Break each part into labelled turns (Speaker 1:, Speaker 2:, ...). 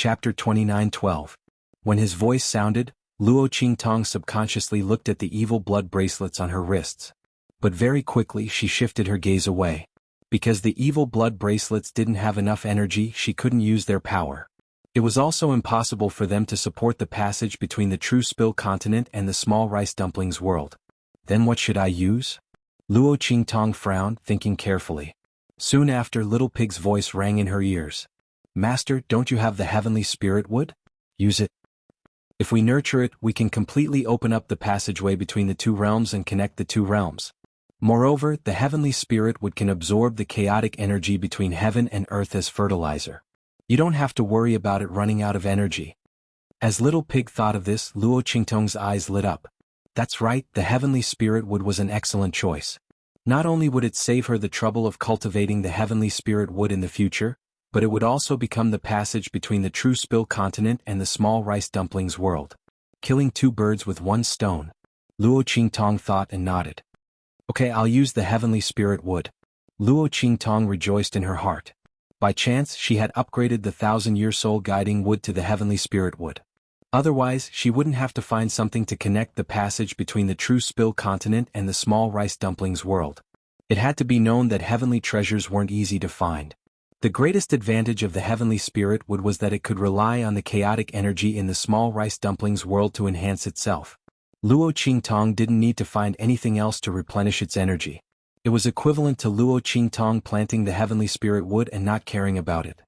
Speaker 1: Chapter 29:12. When his voice sounded, Luo Qingtong subconsciously looked at the evil blood bracelets on her wrists. But very quickly she shifted her gaze away. Because the evil blood bracelets didn't have enough energy, she couldn't use their power. It was also impossible for them to support the passage between the true Spill continent and the small rice dumplings world. Then what should I use? Luo Qingtong frowned, thinking carefully. Soon after, Little Pig's voice rang in her ears. Master, don't you have the heavenly spirit wood? Use it. If we nurture it, we can completely open up the passageway between the two realms and connect the two realms. Moreover, the heavenly spirit wood can absorb the chaotic energy between heaven and earth as fertilizer. You don't have to worry about it running out of energy. As Little Pig thought of this, Luo Qingtong's eyes lit up. That's right, the heavenly spirit wood was an excellent choice. Not only would it save her the trouble of cultivating the heavenly spirit wood in the future, but it would also become the passage between the true Spill continent and the small rice dumplings world. Killing two birds with one stone. Luo Qingtong thought and nodded. Okay, I'll use the heavenly spirit wood. Luo Qingtong rejoiced in her heart. By chance, she had upgraded the 1,000-year soul guiding wood to the heavenly spirit wood. Otherwise, she wouldn't have to find something to connect the passage between the true Spill continent and the small rice dumplings world. It had to be known that heavenly treasures weren't easy to find. The greatest advantage of the heavenly spirit wood was that it could rely on the chaotic energy in the small rice dumplings world to enhance itself. Luo Qingtong didn't need to find anything else to replenish its energy. It was equivalent to Luo Qingtong planting the heavenly spirit wood and not caring about it.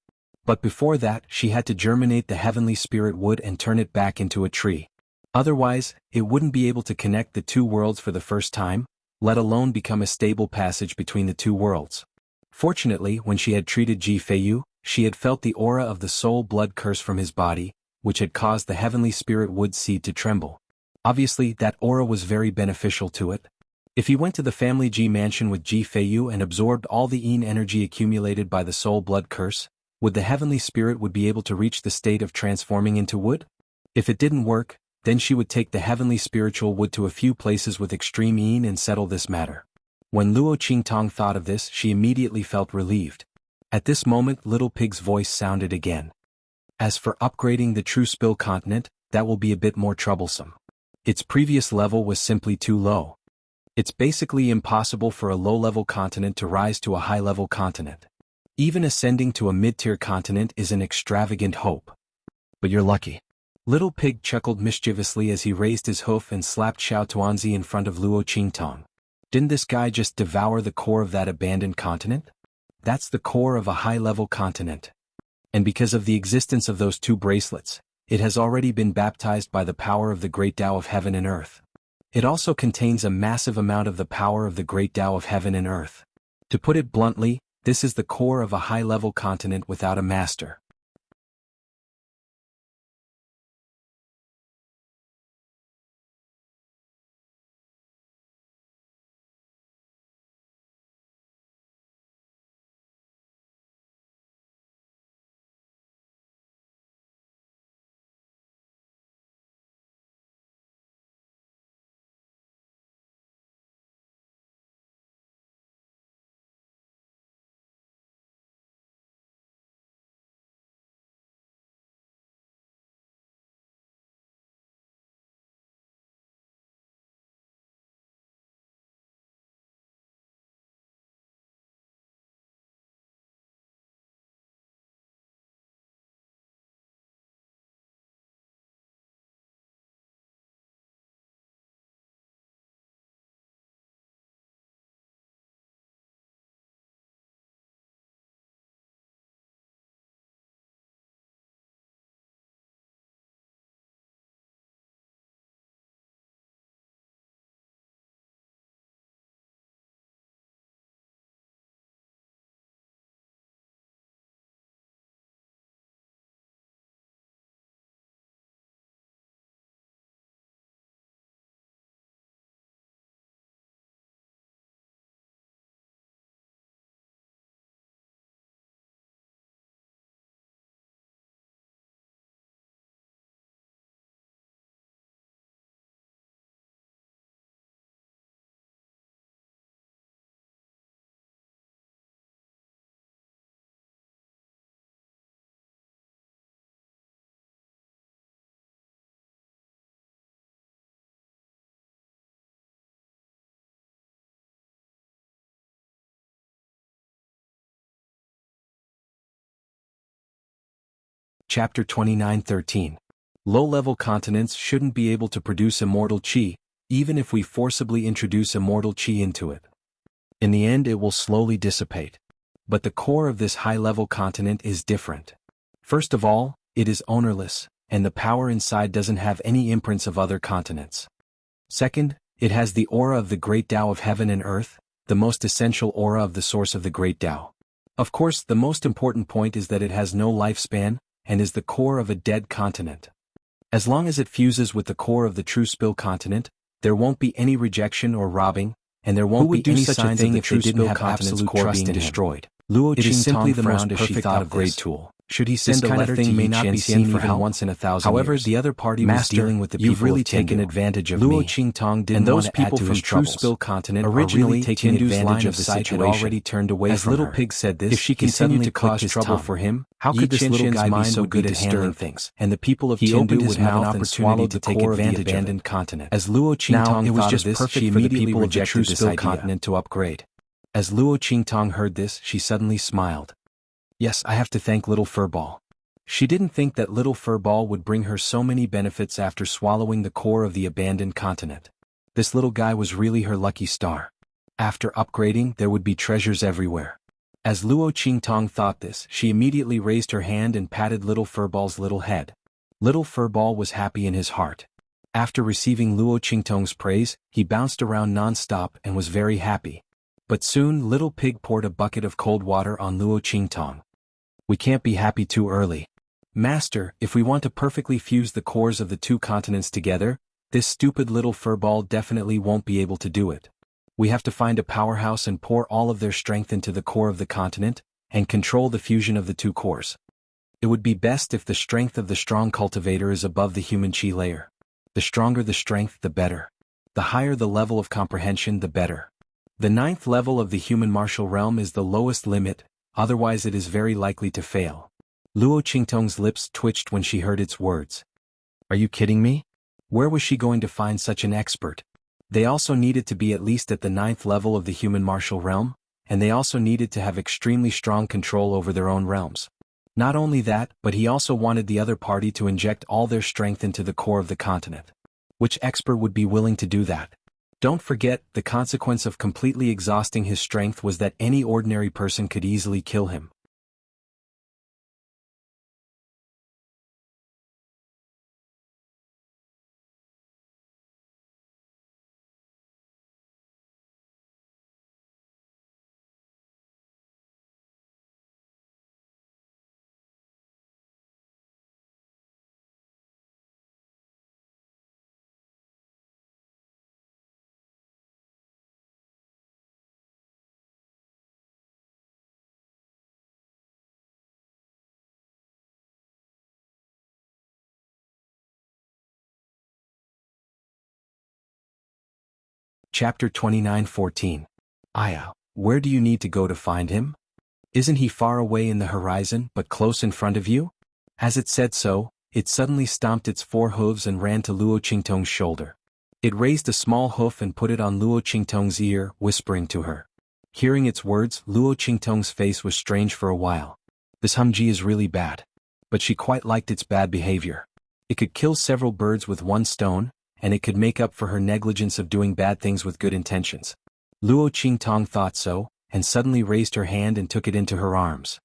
Speaker 1: But before that, she had to germinate the heavenly spirit wood and turn it back into a tree. Otherwise, it wouldn't be able to connect the two worlds for the first time, let alone become a stable passage between the two worlds. Fortunately, when she had treated Ji Feiyu, she had felt the aura of the soul blood curse from his body, which had caused the heavenly spirit wood seed to tremble. Obviously, that aura was very beneficial to it. If he went to the family Ji mansion with Ji Feiyu and absorbed all the yin energy accumulated by the soul blood curse, would the heavenly spirit would be able to reach the state of transforming into wood? If it didn't work, then she would take the heavenly spiritual wood to a few places with extreme yin and settle this matter. When Luo Qingtong thought of this, she immediately felt relieved. At this moment, Little Pig's voice sounded again. As for upgrading the true Spill continent, that will be a bit more troublesome. Its previous level was simply too low. It's basically impossible for a low-level continent to rise to a high-level continent. Even ascending to a mid-tier continent is an extravagant hope. But you're lucky. Little Pig chuckled mischievously as he raised his hoof and slapped Xiao Tuanzi in front of Luo Qingtong. Didn't this guy just devour the core of that abandoned continent? That's the core of a high-level continent. And because of the existence of those two bracelets, it has already been baptized by the power of the great Tao of heaven and earth. It also contains a massive amount of the power of the great Tao of heaven and earth. To put it bluntly, this is the core of a high-level continent without a master. Chapter 29:13. Low-level continents shouldn't be able to produce immortal qi, even if we forcibly introduce immortal qi into it. In the end it will slowly dissipate. But the core of this high-level continent is different. First of all, it is ownerless, and the power inside doesn't have any imprints of other continents. Second, it has the aura of the great Tao of heaven and earth, the most essential aura of the source of the great Tao. Of course, the most important point is that it has no lifespan, and is the core of a dead continent. As long as it fuses with the core of the true spill continent, there won't be any rejection or robbing, and there won't be any signs of the true spill continent's core being destroyed. Luo Qingtong is simply the most perfect upgrade tool. Should he send a letter to Yi Qianxian even once in 1,000
Speaker 2: However,
Speaker 1: years?
Speaker 2: the other party was
Speaker 1: Master,
Speaker 2: dealing with the
Speaker 1: you've
Speaker 2: people
Speaker 1: really
Speaker 2: of
Speaker 1: taken
Speaker 2: Tindu.
Speaker 1: advantage of
Speaker 2: Luo
Speaker 1: me.
Speaker 2: Qingtong didn't
Speaker 1: And those
Speaker 2: want to add
Speaker 1: people
Speaker 2: to
Speaker 1: from
Speaker 2: his
Speaker 1: True
Speaker 2: troubles.
Speaker 1: Spill continent
Speaker 2: Originally
Speaker 1: are really taking
Speaker 2: Tindu's
Speaker 1: advantage
Speaker 2: line
Speaker 1: of
Speaker 2: of
Speaker 1: the
Speaker 2: sight had
Speaker 1: situation.
Speaker 2: already turned away
Speaker 1: As
Speaker 2: from
Speaker 1: little
Speaker 2: her.
Speaker 1: pig said this,
Speaker 2: If she
Speaker 1: he suddenly
Speaker 2: continued to
Speaker 1: clicked
Speaker 2: cause
Speaker 1: his
Speaker 2: trouble
Speaker 1: tongue.
Speaker 2: for him,
Speaker 1: How
Speaker 2: Yi
Speaker 1: could this little
Speaker 2: Qianxian's
Speaker 1: guy be
Speaker 2: mind
Speaker 1: so
Speaker 2: would
Speaker 1: good
Speaker 2: be
Speaker 1: at handling
Speaker 2: disturbed,
Speaker 1: things?
Speaker 2: and the people of
Speaker 1: He
Speaker 2: Tindu
Speaker 1: opened his
Speaker 2: would have an
Speaker 1: mouth and
Speaker 2: opportunity
Speaker 1: swallowed
Speaker 2: to
Speaker 1: the
Speaker 2: take
Speaker 1: core of the
Speaker 2: advantage of
Speaker 1: abandoned
Speaker 2: it.
Speaker 1: continent.
Speaker 2: As Luo
Speaker 1: Now,
Speaker 2: Qingtong
Speaker 1: it was
Speaker 2: thought
Speaker 1: just
Speaker 2: of this,
Speaker 1: perfect
Speaker 2: she
Speaker 1: for the
Speaker 2: immediately
Speaker 1: people of the
Speaker 2: rejected
Speaker 1: True
Speaker 2: this
Speaker 1: Spill
Speaker 2: idea.
Speaker 1: continent to upgrade. As Luo Qingtong heard this, she suddenly smiled. Yes, I have to thank Little Furball. She didn't think that Little Furball would bring her so many benefits after swallowing the core of the abandoned continent. This little guy was really her lucky star. After upgrading, there would be treasures everywhere. As Luo Qingtong thought this, she immediately raised her hand and patted Little Furball's little head. Little Furball was happy in his heart. After receiving Luo Qingtong's praise, he bounced around non-stop and was very happy. But soon Little Pig poured a bucket of cold water on Luo Qingtong. We can't be happy too early. Master, if we want to perfectly fuse the cores of the two continents together, this stupid little furball definitely won't be able to do it. We have to find a powerhouse and pour all of their strength into the core of the continent, and control the fusion of the two cores. It would be best if the strength of the strong cultivator is above the human chi layer. The stronger the strength, the better. The higher the level of comprehension, the better. The 9th level of the human martial realm is the lowest limit, otherwise it is very likely to fail. Luo Qingtong's lips twitched when she heard its words. Are you kidding me? Where was she going to find such an expert? They also needed to be at least at the 9th level of the human martial realm, and they also needed to have extremely strong control over their own realms. Not only that, but he also wanted the other party to inject all their strength into the core of the continent. Which expert would be willing to do that? Don't forget, the consequence of completely exhausting his strength was that any ordinary person could easily kill him. Chapter 29:14. Aya, where do you need to go to find him? Isn't he far away in the horizon but close in front of you? As it said so, it suddenly stomped its 4 hooves and ran to Luo Qingtong's shoulder. It raised a small hoof and put it on Luo Qingtong's ear, whispering to her. Hearing its words, Luo Qingtong's face was strange for a while. This Humji is really bad. But she quite liked its bad behavior. It could kill several birds with one stone, and it could make up for her negligence of doing bad things with good intentions. Luo Qingtong thought so, and suddenly raised her hand and took it into her arms.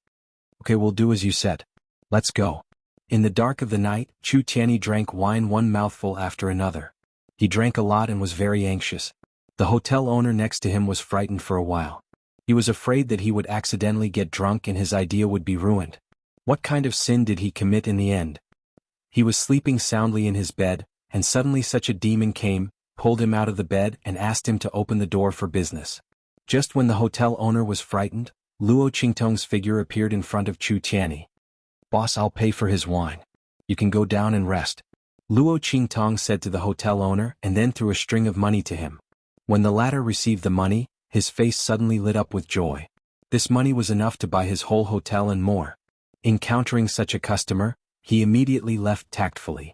Speaker 1: Okay, we'll do as you said. Let's go. In the dark of the night, Chu Tianyi drank wine one mouthful after another. He drank a lot and was very anxious. The hotel owner next to him was frightened for a while. He was afraid that he would accidentally get drunk and his idea would be ruined. What kind of sin did he commit in the end? He was sleeping soundly in his bed, and suddenly such a demon came, pulled him out of the bed and asked him to open the door for business. Just when the hotel owner was frightened, Luo Qingtong's figure appeared in front of Chu Tianyi. Boss, I'll pay for his wine. You can go down and rest. Luo Qingtong said to the hotel owner and then threw a string of money to him. When the latter received the money, his face suddenly lit up with joy. This money was enough to buy his whole hotel and more. Encountering such a customer, he immediately left tactfully.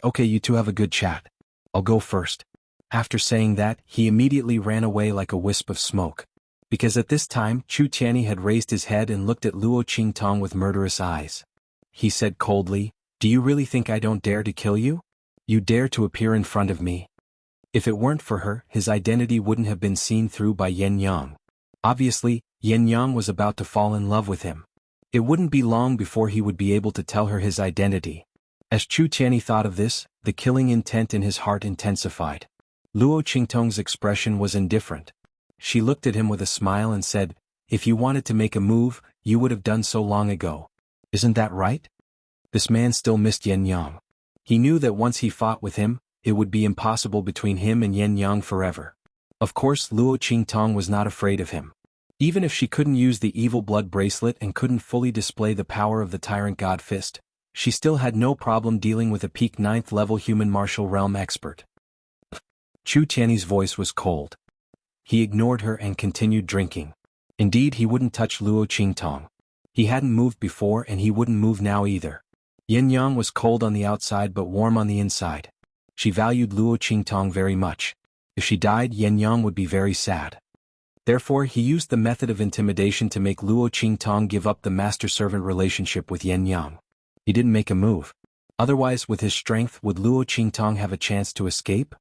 Speaker 1: Okay, you two have a good chat. I'll go first. After saying that, he immediately ran away like a wisp of smoke. Because at this time, Chu Tianyi had raised his head and looked at Luo Qingtong with murderous eyes. he said coldly, "Do you really think I don't dare to kill you? You dare to appear in front of me." If it weren't for her, his identity wouldn't have been seen through by Yen Yang. Obviously, Yen Yang was about to fall in love with him. It wouldn't be long before he would be able to tell her his identity. As Chu Tianyi thought of this, the killing intent in his heart intensified. Luo Qingtong's expression was indifferent. She looked at him with a smile and said, "If you wanted to make a move, you would have done so long ago. Isn't that right?" This man still missed Yen Yang. He knew that once he fought with him, it would be impossible between him and Yen Yang forever. Of course, Luo Qingtong was not afraid of him. Even if she couldn't use the evil blood bracelet and couldn't fully display the power of the tyrant god fist, she still had no problem dealing with a peak 9th level human martial realm expert. Chu Tianyi's voice was cold. He ignored her and continued drinking. Indeed, he wouldn't touch Luo Qingtong. He hadn't moved before and he wouldn't move now either. Yen Yang was cold on the outside but warm on the inside. She valued Luo Qingtong very much. If she died, Yen Yang would be very sad. Therefore, he used the method of intimidation to make Luo Qingtong give up the master-servant relationship with Yen Yang. He didn't make a move. Otherwise, with his strength, would Luo Qingtong have a chance to escape?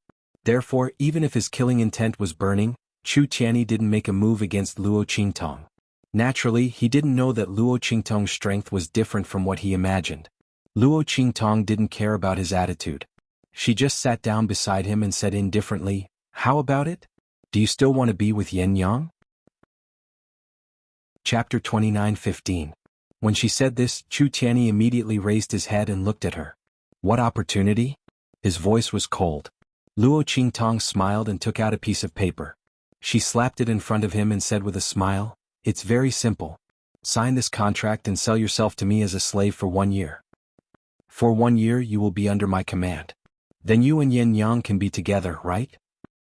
Speaker 1: Therefore, even if his killing intent was burning, Chu Tianyi didn't make a move against Luo Qingtong. Naturally, he didn't know that Luo Qingtong's strength was different from what he imagined. Luo Qingtong didn't care about his attitude. She just sat down beside him and said indifferently, "How about it? Do you still want to be with Yen Yang?" Chapter 29:15. When she said this, Chu Tianyi immediately raised his head and looked at her. What opportunity? His voice was cold. Luo Qingtong smiled and took out a piece of paper. She slapped it in front of him and said with a smile, "It's very simple. Sign this contract and sell yourself to me as a slave for 1 year. For 1 year you will be under my command. Then you and Yen Yang can be together, right?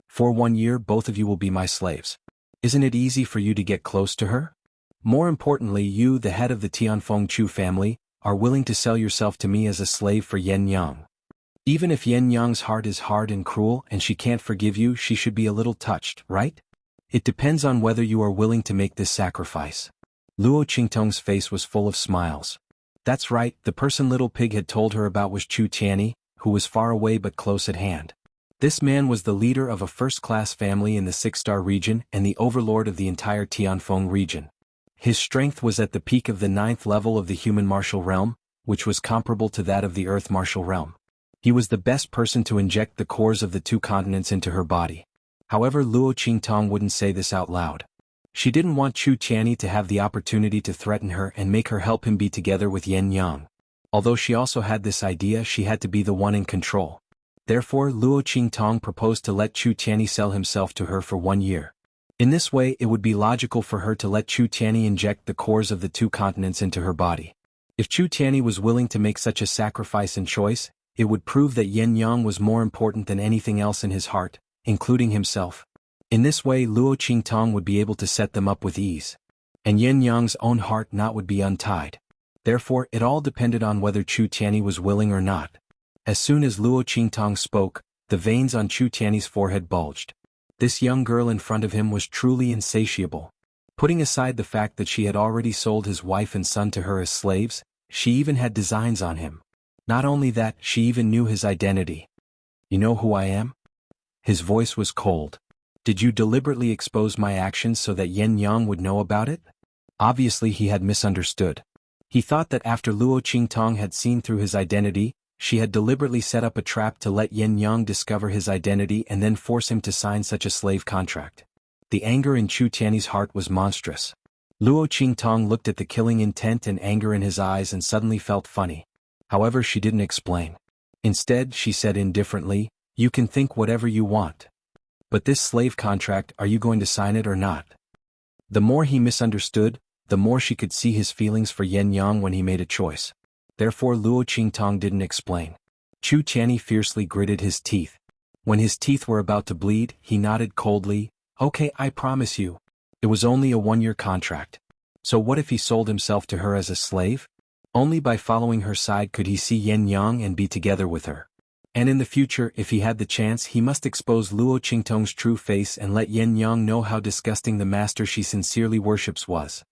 Speaker 1: For 1 year both of you will be my slaves. Isn't it easy for you to get close to her? More importantly, you, the head of the Tianfeng Chu family, are willing to sell yourself to me as a slave for Yen Yang. Even if Yen Yang's heart is hard and cruel and she can't forgive you, she should be a little touched, right? It depends on whether you are willing to make this sacrifice." Luo Qingtong's face was full of smiles. That's right, the person Little Pig had told her about was Chu Tianyi, who was far away but close at hand. This man was the leader of a first-class family in the 6-star region and the overlord of the entire Tianfeng region. His strength was at the peak of the 9th level of the human martial realm, which was comparable to that of the earth martial realm. He was the best person to inject the cores of the 2 continents into her body. However, Luo Qingtong wouldn't say this out loud. She didn't want Chu Tianyi to have the opportunity to threaten her and make her help him be together with Yen Yang. Although she also had this idea, she had to be the one in control. Therefore, Luo Qingtong proposed to let Chu Tianyi sell himself to her for 1 year. In this way, it would be logical for her to let Chu Tianyi inject the cores of the 2 continents into her body. If Chu Tianyi was willing to make such a sacrifice and choice, it would prove that Yen Yang was more important than anything else in his heart, including himself. In this way, Luo Qingtong would be able to set them up with ease. And Yen Yang's own heart knot would be untied. Therefore, it all depended on whether Chu Tianyi was willing or not. As soon as Luo Qingtong spoke, the veins on Chu Tianyi's forehead bulged. This young girl in front of him was truly insatiable. Putting aside the fact that she had already sold his wife and son to her as slaves, she even had designs on him. Not only that, she even knew his identity. "You know who I am?" His voice was cold. "Did you deliberately expose my actions so that Yen Yang would know about it?" Obviously he had misunderstood. He thought that after Luo Qingtong had seen through his identity, she had deliberately set up a trap to let Yen Yang discover his identity and then force him to sign such a slave contract. The anger in Chu Tianyi's heart was monstrous. Luo Qingtong looked at the killing intent and anger in his eyes and suddenly felt funny. However, she didn't explain. Instead, she said indifferently, "You can think whatever you want. But this slave contract, are you going to sign it or not?" The more he misunderstood, the more she could see his feelings for Yen Yang when he made a choice. Therefore Luo Qingtong didn't explain. Chu Tianyi fiercely gritted his teeth. When his teeth were about to bleed, he nodded coldly, "Okay, I promise you." It was only a 1-year contract. So what if he sold himself to her as a slave? Only by following her side could he see Yen Yang and be together with her. And in the future, if he had the chance, he must expose Luo Qingtong's true face and let Yen Yang know how disgusting the master she sincerely worships was.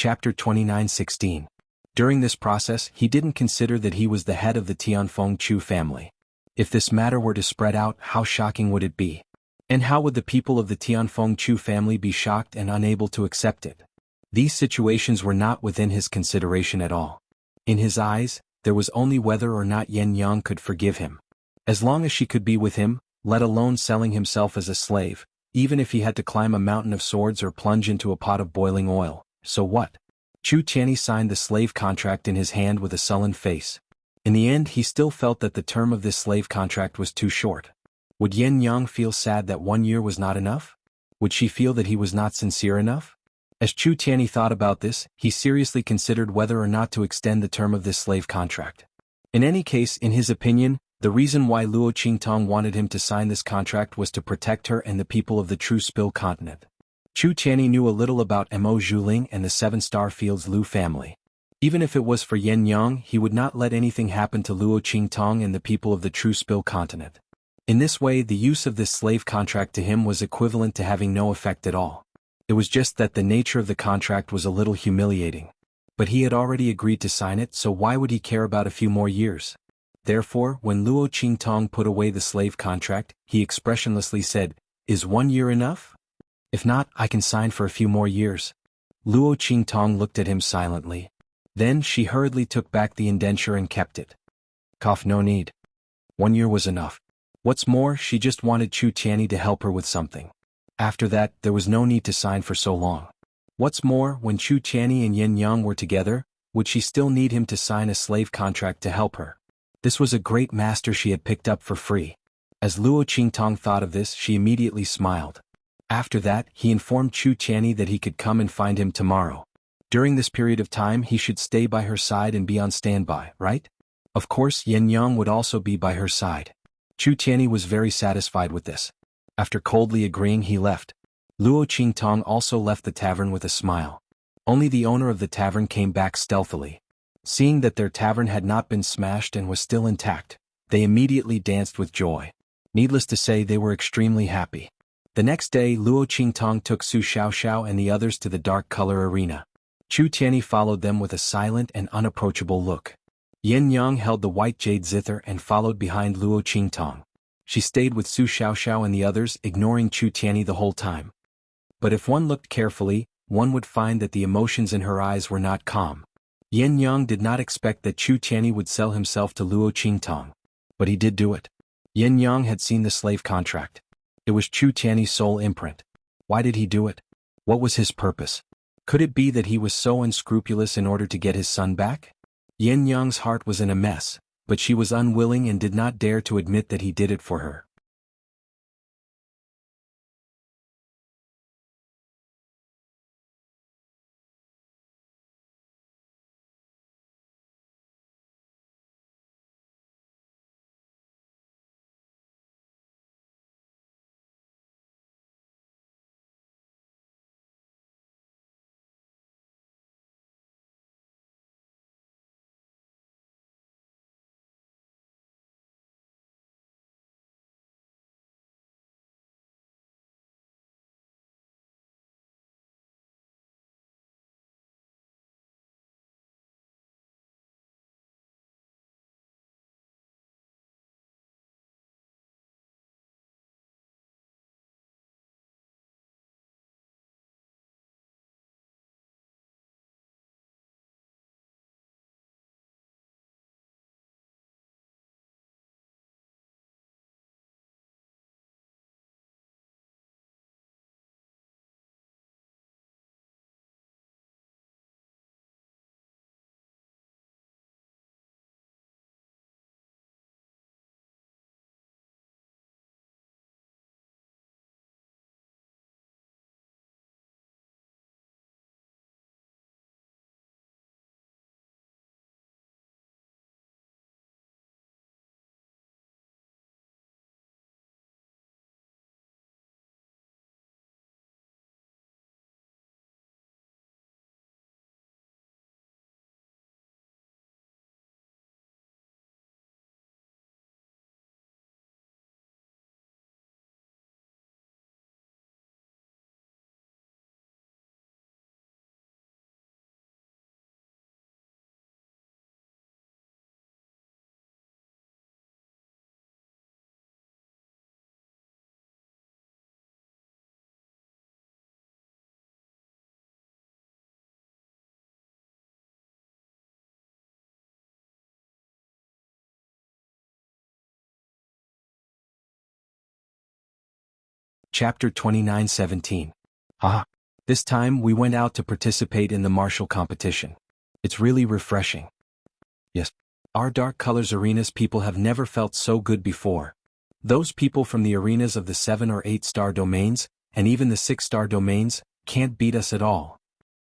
Speaker 1: Chapter 29:16. During this process, he didn't consider that he was the head of the Tianfeng Chu family. If this matter were to spread out, how shocking would it be? And how would the people of the Tianfeng Chu family be shocked and unable to accept it? These situations were not within his consideration at all. In his eyes, there was only whether or not Yen Yang could forgive him. As long as she could be with him, let alone selling himself as a slave, even if he had to climb a mountain of swords or plunge into a pot of boiling oil, so what? Chu Tianyi signed the slave contract in his hand with a sullen face. In the end, he still felt that the term of this slave contract was too short. Would Yen Yang feel sad that 1 year was not enough? Would she feel that he was not sincere enough? As Chu Tianyi thought about this, he seriously considered whether or not to extend the term of this slave contract. In any case, in his opinion, the reason why Luo Qingtong wanted him to sign this contract was to protect her and the people of the True Spill continent. Chu Tianyi knew a little about Mo Zhuling and the Seven-Star Fields Lu family. Even if it was for Yen Yang, he would not let anything happen to Luo Qingtong and the people of the True Spill continent. In this way, the use of this slave contract to him was equivalent to having no effect at all. It was just that the nature of the contract was a little humiliating. But he had already agreed to sign it, so why would he care about a few more years? Therefore, when Luo Qingtong put away the slave contract, he expressionlessly said, "Is 1 year enough? If not, I can sign for a few more years." Luo Qingtong looked at him silently. Then she hurriedly took back the indenture and kept it. No need. 1 year was enough. What's more, she just wanted Chu Tianyi to help her with something. After that, there was no need to sign for so long. What's more, when Chu Tianyi and Yen Yang were together, would she still need him to sign a slave contract to help her? This was a great master she had picked up for free. As Luo Qingtong thought of this, she immediately smiled. After that, he informed Chu Tianyi that he could come and find him tomorrow. During this period of time, he should stay by her side and be on standby, right? Of course, Yen Yang would also be by her side. Chu Tianyi was very satisfied with this. After coldly agreeing, he left. Luo Qingtong also left the tavern with a smile. Only the owner of the tavern came back stealthily. Seeing that their tavern had not been smashed and was still intact, they immediately danced with joy. Needless to say, they were extremely happy. The next day, Luo Qingtong took Su Xiaoxiao and the others to the dark color arena. Chu Tianyi followed them with a silent and unapproachable look. Yen Yang held the white jade zither and followed behind Luo Qingtong. She stayed with Su Xiaoxiao and the others, ignoring Chu Tianyi the whole time. But if one looked carefully, one would find that the emotions in her eyes were not calm. Yen Yang did not expect that Chu Tianyi would sell himself to Luo Qingtong. But he did do it. Yen Yang had seen the slave contract. It was Chu Tianyi's sole imprint. Why did he do it? What was his purpose? Could it be that he was so unscrupulous in order to get his son back? Yen Yang's heart was in a mess, but she was unwilling and did not dare to admit that he did it for her. Chapter 29:17. Ah. This time we went out to participate in the martial competition. It's really refreshing. Yes. Our Dark Colors arenas people have never felt so good before. Those people from the arenas of the 7 or 8 star domains, and even the 6 star domains, can't beat us at all.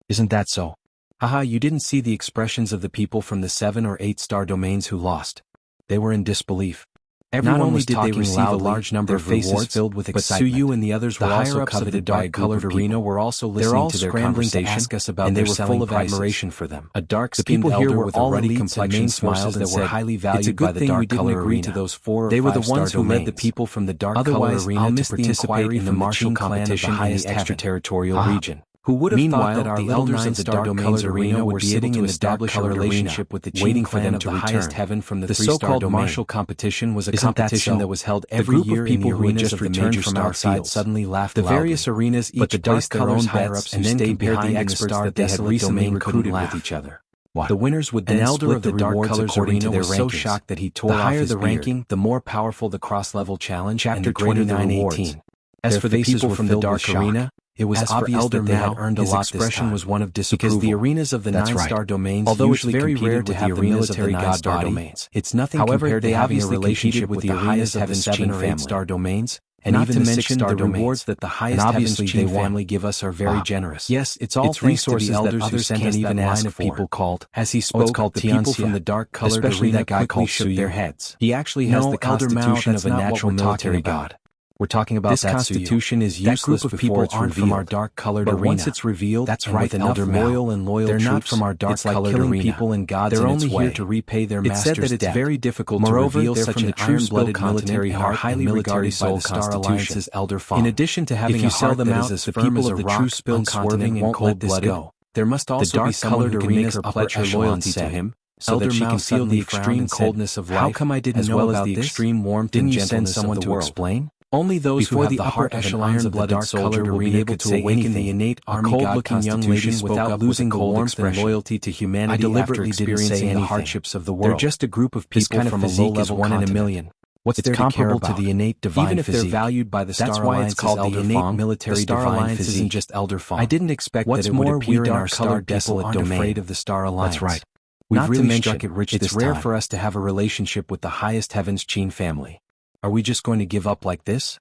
Speaker 1: Isn't that so? Haha, you didn't see the expressions of the people from the 7 or 8 star domains who lost. They were in disbelief. Not only did they receive a large number of faces filled with excitement, but Suyu and the others were also coveted by a group of people. Were also listening to their conversation, to ask us about and they were full of admiration for them. A dark-skinned elder with a ruddy complexion smiled and said, "It's a good thing we didn't agree to those 4 or 5 star domains. They were the ones who led the people from the Dark Color arena to participate in the martial competition in the extraterritorial region." Who would have thought that our elders of the Dark Colors arena would be able to establish a relationship with the waiting for them to return. Heaven from the so-called martial competition was a competition that was held every year in the arenas of the major from outside suddenly laughed loudly. The various arenas each placed their own bets and then compared the experts that they had recently recruited with each other. The winners would then split the Dark Colors arena was so shocked that he tore off his beard. The higher the ranking, the more powerful the cross-level challenge and the greater the rewards. As for the people from the Dark Arena, it was obvious that they had earned a lot this time. His expression was one of disapproval. Because the arenas of the 9-star domains although usually it's very rare to have the military god domains. It's nothing compared to having a relationship with the arenas of the 7 or 8-star domains, and even the 6-star rewards that the highest Heaven's Qin family give us are very generous. Yes, it's all thanks to the elders who sent us that line of people called, as he spoke, the people from the dark-colored arena quickly shook their heads. He actually has the constitution of a natural military god. We're talking about this constitution is useless of people aren't from our dark-colored arena. Once it's revealed, that's right, enough loyal and loyal they're not from our dark-colored arena. People and gods they're only here to repay their master's debt. It's said that it's very difficult to reveal such an iron-blooded military heart highly regarded by the Star Alliance's Elder Fong. In addition to having a heart that is as firm as a rock, unswerving and cold-blooded, there must also be someone who can make her pledge her loyalty to him, so that she can feel the extreme coldness of life, how come I didn't know about the extreme warmth and gentleness of the world? Didn't you send someone to explain? Only those who have the heart of an iron-blooded soldier will be able to awaken the innate army god constitution without losing the warmth and loyalty to humanity. I deliberately didn't say any hardships of the world. They're just a group of people from a low-level one in a million. What's there comparable to the innate divine physique? Even if they're valued by the Star Alliance, it's called the innate military divine physique. Isn't just Elder Fong. I didn't expect that it would appear in our star desolate domain. Afraid of the Star Alliance. That's right. We've really struck it rich this time. It's rare for us to have a relationship with the highest Heaven's Qin family. Are we just going to give up like this?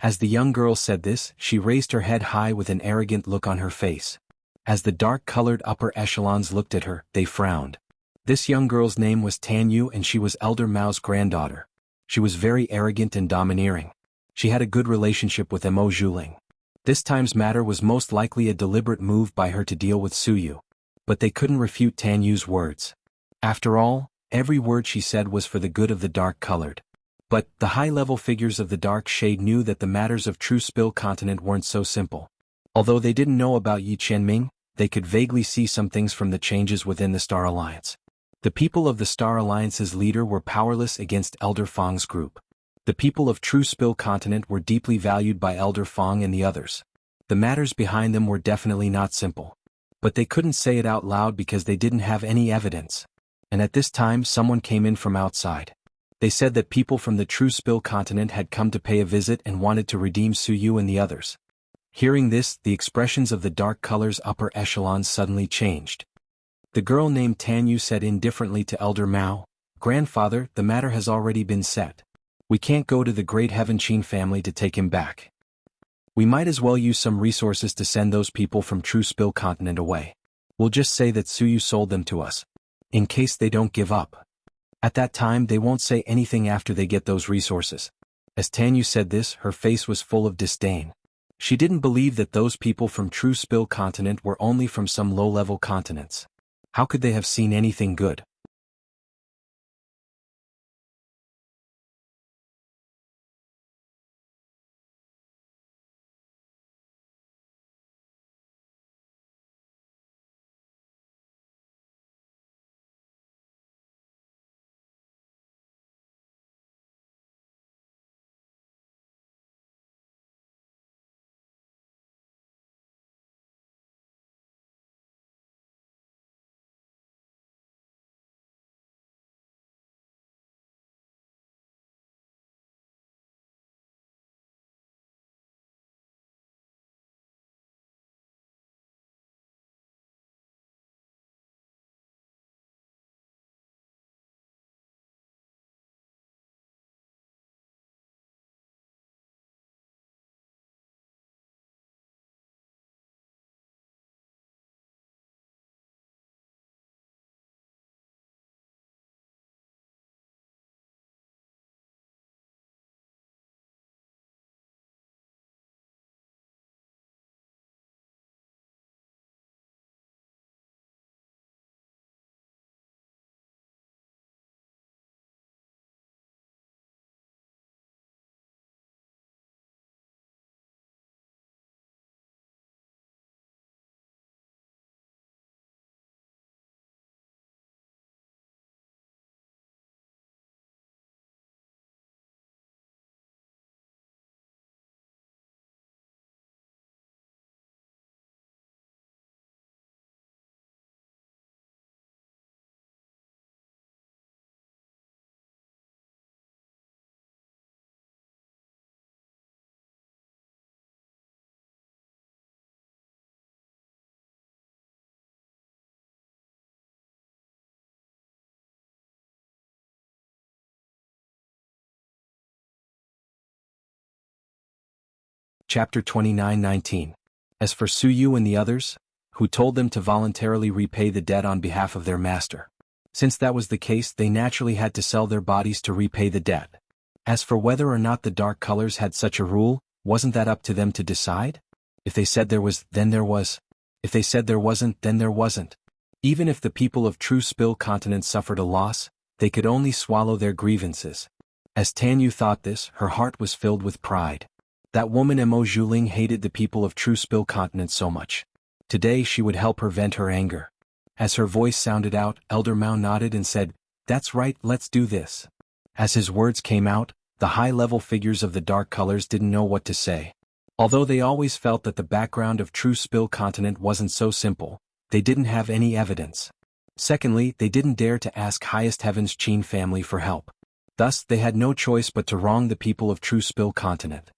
Speaker 1: As the young girl said this, she raised her head high with an arrogant look on her face. As the dark-colored upper echelons looked at her, they frowned. This young girl's name was Tan Yu and she was Elder Mao's granddaughter. She was very arrogant and domineering. She had a good relationship with Mo Zhuling. This time's matter was most likely a deliberate move by her to deal with Suyu. But they couldn't refute Tan Yu's words. After all, every word she said was for the good of the dark-colored. But the high-level figures of the dark shade knew that the matters of True Spill Continent weren't so simple. Although they didn't know about Yi Qianming, they could vaguely see some things from the changes within the Star Alliance. The people of the Star Alliance's leader were powerless against Elder Fong's group. The people of True Spill Continent were deeply valued by Elder Fong and the others. The matters behind them were definitely not simple. But they couldn't say it out loud because they didn't have any evidence. And at this time someone came in from outside. They said that people from the True Spill Continent had come to pay a visit and wanted to redeem Suyu and the others. Hearing this, the expressions of the Dark Color's upper echelons suddenly changed. The girl named Tan Yu said indifferently to Elder Mao, "Grandfather, the matter has already been set. We can't go to the Great Heaven Qin family to take him back. We might as well use some resources to send those people from True Spill Continent away. We'll just say that Suyu sold them to us. In case they don't give up. At that time they won't say anything after they get those resources." As Tan Yu said this, her face was full of disdain. She didn't believe that those people from True Spill Continent were only from some low-level continents. How could they have seen anything good? Chapter 29:19. As for Su Yu and the others, who told them to voluntarily repay the debt on behalf of their master. Since that was the case, they naturally had to sell their bodies to repay the debt. As for whether or not the dark colors had such a rule, wasn't that up to them to decide? If they said there was, then there was. If they said there wasn't, then there wasn't. Even if the people of True Spill Continent suffered a loss, they could only swallow their grievances. As Tan Yu thought this, her heart was filled with pride. That woman Mo Zhuling hated the people of True Spill Continent so much. Today she would help her vent her anger. As her voice sounded out, Elder Mao nodded and said, "That's right, let's do this." As his words came out, the high-level figures of the dark colors didn't know what to say. Although they always felt that the background of True Spill Continent wasn't so simple, they didn't have any evidence. Secondly, they didn't dare to ask Highest Heaven's Qin family for help. Thus, they had no choice but to wrong the people of True Spill Continent.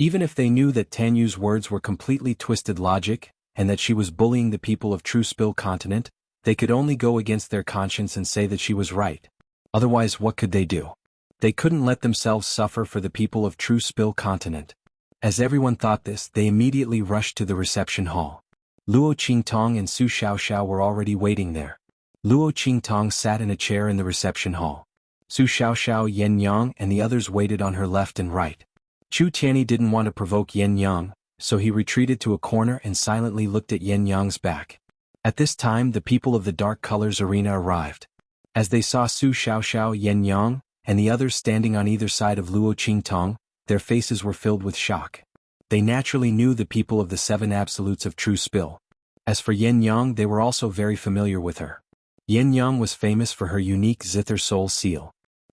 Speaker 1: Even if they knew that Tan Yu's words were completely twisted logic, and that she was bullying the people of True Spill Continent, they could only go against their conscience and say that she was right. Otherwise, what could they do? They couldn't let themselves suffer for the people of True Spill Continent. As everyone thought this, they immediately rushed to the reception hall. Luo Qingtong and Su Xiaoxiao were already waiting there. Luo Qingtong sat in a chair in the reception hall. Su Xiaoxiao, Yen Yang, and the others waited on her left and right. Chu Tianyi didn't want to provoke Yen Yang, so he retreated to a corner and silently looked at Yen Yang's back. At this time, the people of the Dark Colors Arena arrived. As they saw Su Xiaoxiao, Yen Yang, and the others standing on either side of Luo Qingtong, their faces were filled with shock. They naturally knew the people of the Seven Absolutes of True Spill. As for Yen Yang, they were also very familiar with her. Yen Yang was famous for her unique Zither Soul Seal.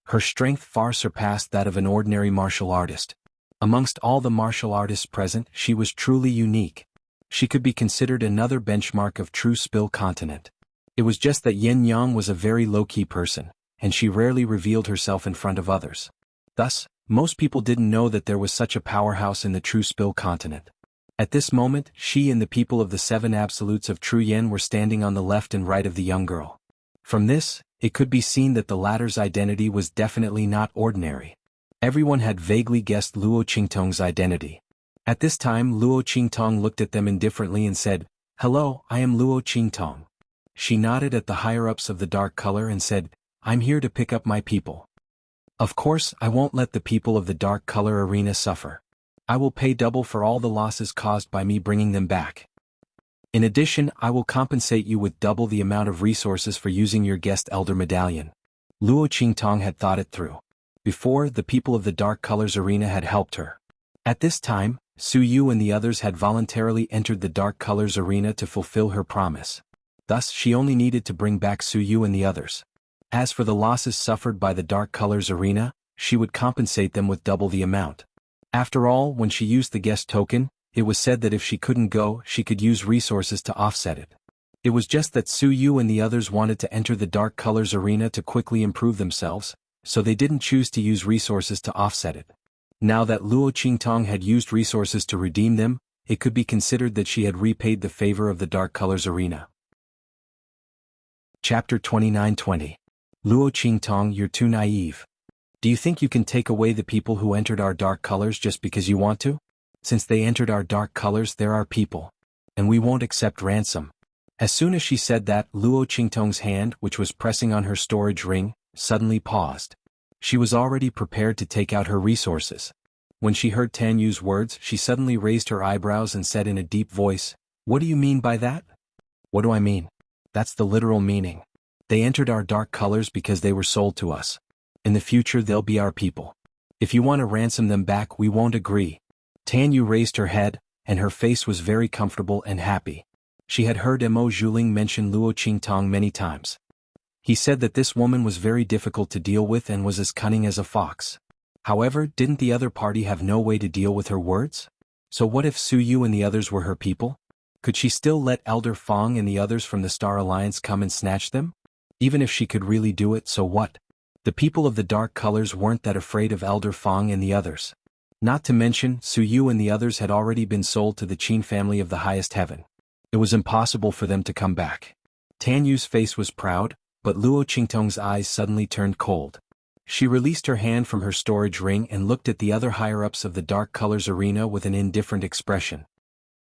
Speaker 1: Her strength far surpassed that of an ordinary martial artist. Amongst all the martial artists present, she was truly unique. She could be considered another benchmark of True Spill Continent. It was just that Yen Yang was a very low-key person, and she rarely revealed herself in front of others. Thus, most people didn't know that there was such a powerhouse in the True Spill Continent. At this moment, she and the people of the Seven Absolutes of True Yen were standing on the left and right of the young girl. From this, it could be seen that the latter's identity was definitely not ordinary. Everyone had vaguely guessed Luo Qingtong's identity. At this time, Luo Qingtong looked at them indifferently and said, "Hello, I am Luo Qingtong." She nodded at the higher-ups of the dark color and said, "I'm here to pick up my people. Of course, I won't let the people of the dark color arena suffer. I will pay double for all the losses caused by me bringing them back. In addition, I will compensate you with double the amount of resources for using your guest elder medallion." Luo Qingtong had thought it through. Before, the people of the Dark Colors Arena had helped her. At this time, Su Yu and the others had voluntarily entered the Dark Colors Arena to fulfill her promise. Thus, she only needed to bring back Su Yu and the others. As for the losses suffered by the Dark Colors Arena, she would compensate them with double the amount. After all, when she used the guest token, it was said that if she couldn't go, she could use resources to offset it. It was just that Su Yu and the others wanted to enter the Dark Colors Arena to quickly improve themselves, so they didn't choose to use resources to offset it. Now that Luo Qingtong had used resources to redeem them, it could be considered that she had repaid the favor of the Dark Colors Arena. Chapter 29:20. Luo Qingtong, you're too naive. Do you think you can take away the people who entered our dark colors just because you want to? Since they entered our dark colors, they're our people. And we won't accept ransom. As soon as she said that, Luo Qingtong's hand, which was pressing on her storage ring, suddenly paused. She was already prepared to take out her resources. When she heard Tan Yu's words, she suddenly raised her eyebrows and said in a deep voice, "What do you mean by that?" "What do I mean? That's the literal meaning. They entered our dark colors because they were sold to us. In the future they'll be our people. If you want to ransom them back, we won't agree." Tan Yu raised her head, and her face was very comfortable and happy. She had heard Mo Zhuling mention Luo Qingtong many times. He said that this woman was very difficult to deal with and was as cunning as a fox. However, didn't the other party have no way to deal with her words? So what if Su Yu and the others were her people? Could she still let Elder Fong and the others from the Star Alliance come and snatch them? Even if she could really do it, so what? The people of the dark colors weren't that afraid of Elder Fong and the others. Not to mention, Su Yu and the others had already been sold to the Qin family of the highest heaven. It was impossible for them to come back. Tan Yu's face was proud, but Luo Qingtong's eyes suddenly turned cold. She released her hand from her storage ring and looked at the other higher-ups of the Dark Colors arena with an indifferent expression.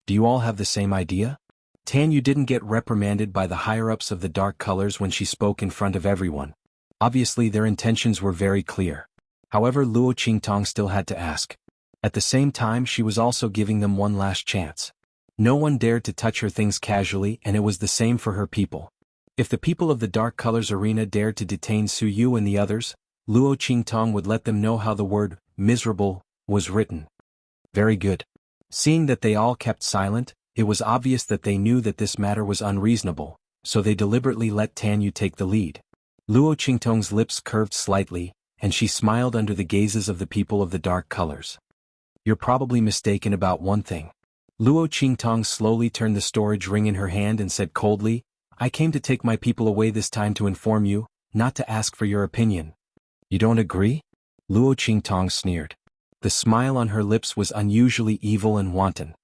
Speaker 1: Do you all have the same idea? Tan Yu didn't get reprimanded by the higher-ups of the Dark Colors when she spoke in front of everyone. Obviously their intentions were very clear. However, Luo Qingtong still had to ask. At the same time she was also giving them one last chance. No one dared to touch her things casually, and it was the same for her people. If the people of the Dark Colors arena dared to detain Su Yu and the others, Luo Qingtong would let them know how the word, miserable, was written. Very good. Seeing that they all kept silent, it was obvious that they knew that this matter was unreasonable, so they deliberately let Tan Yu take the lead. Luo Qingtong's lips curved slightly, and she smiled under the gazes of the people of the Dark Colors. You're probably mistaken about one thing. Luo Qingtong slowly turned the storage ring in her hand and said coldly, I came to take my people away this time to inform you, not to ask for your opinion. You don't agree? Luo Qingtong sneered. The smile on her lips was unusually evil and wanton.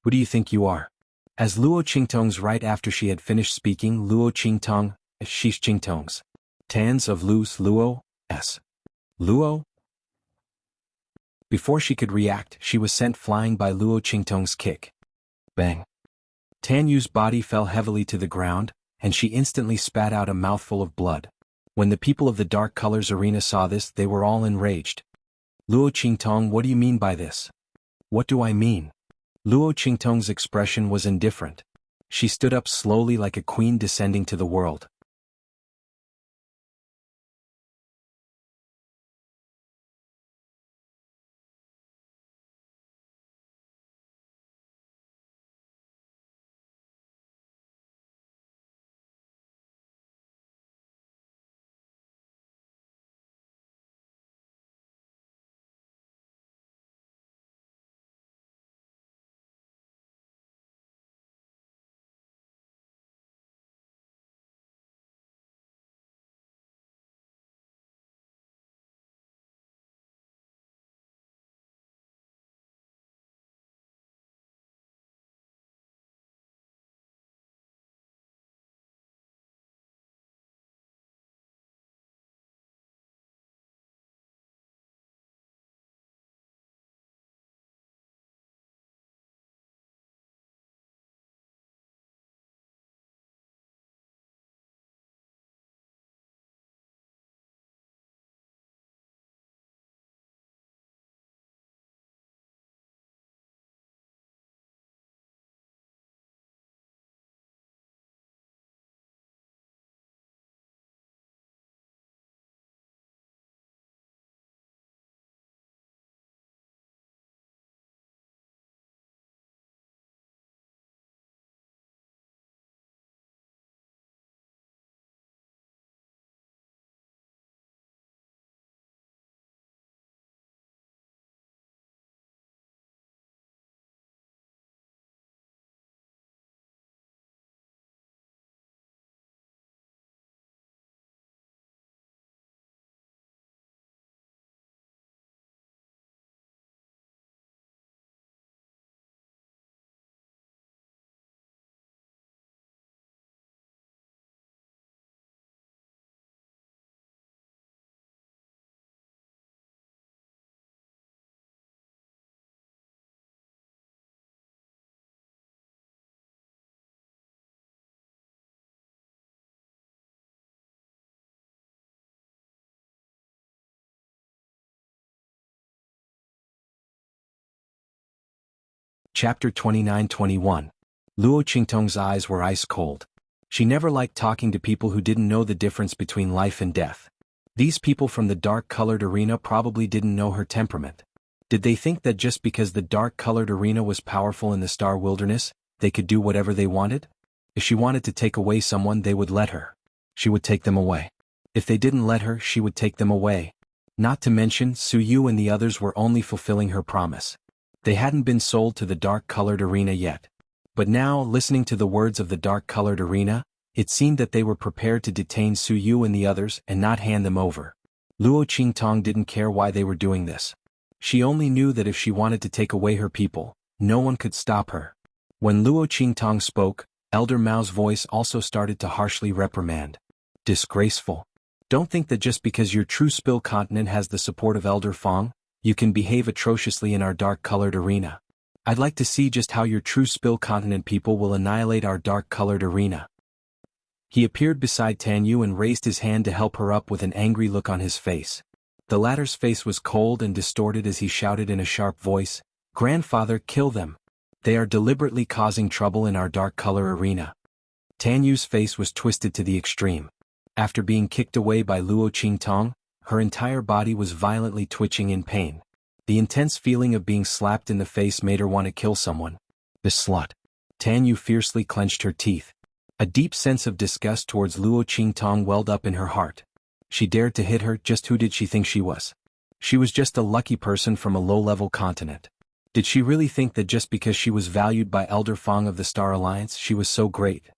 Speaker 1: Who do you think you are? As Luo Qingtong's right after she had finished speaking, Luo Qingtong, Shish Qingtong's. Tans of Lu's Luo, S. Luo? Before she could react, she was sent flying by Luo Qingtong's kick. Bang. Tan Yu's body fell heavily to the ground, and she instantly spat out a mouthful of blood. When the people of the Dark Colors arena saw this, they were all enraged. Luo Qingtong, what do you mean by this? What do I mean? Luo Qingtong's expression was indifferent. She stood up slowly like a queen descending to the world. Chapter 29-21. Luo Qingtong's eyes were ice cold. She never liked talking to people who didn't know the difference between life and death. These people from the dark-colored arena probably didn't know her temperament. Did they think that just because the dark-colored arena was powerful in the Star Wilderness, they could do whatever they wanted? If she wanted to take away someone, they would let her. She would take them away. If they didn't let her, she would take them away. Not to mention, Su Yu and the others were only fulfilling her promise. They hadn't been sold to the dark-colored arena yet. But now, listening to the words of the dark-colored arena, it seemed that they were prepared to detain Su Yu and the others and not hand them over. Luo Qingtong didn't care why they were doing this. She only knew that if she wanted to take away her people, no one could stop her. When Luo Qingtong spoke, Elder Mao's voice also started to harshly reprimand. Disgraceful. Don't think that just because your true spill continent has the support of Elder Fong, you can behave atrociously in our dark-colored arena. I'd like to see just how your true spill continent people will annihilate our dark-colored arena. He appeared beside Tan Yu and raised his hand to help her up with an angry look on his face. The latter's face was cold and distorted as he shouted in a sharp voice, "Grandfather, kill them! They are deliberately causing trouble in our dark-color arena." Tan Yu's face was twisted to the extreme. After being kicked away by Luo Qingtong, her entire body was violently twitching in pain. The intense feeling of being slapped in the face made her want to kill someone. The slut. Tan Yu fiercely clenched her teeth. A deep sense of disgust towards Luo Qingtong welled up in her heart. She dared to hit her. Just who did she think she was? She was just a lucky person from a low-level continent. Did she really think that just because she was valued by Elder Fong of the Star Alliance she was so great?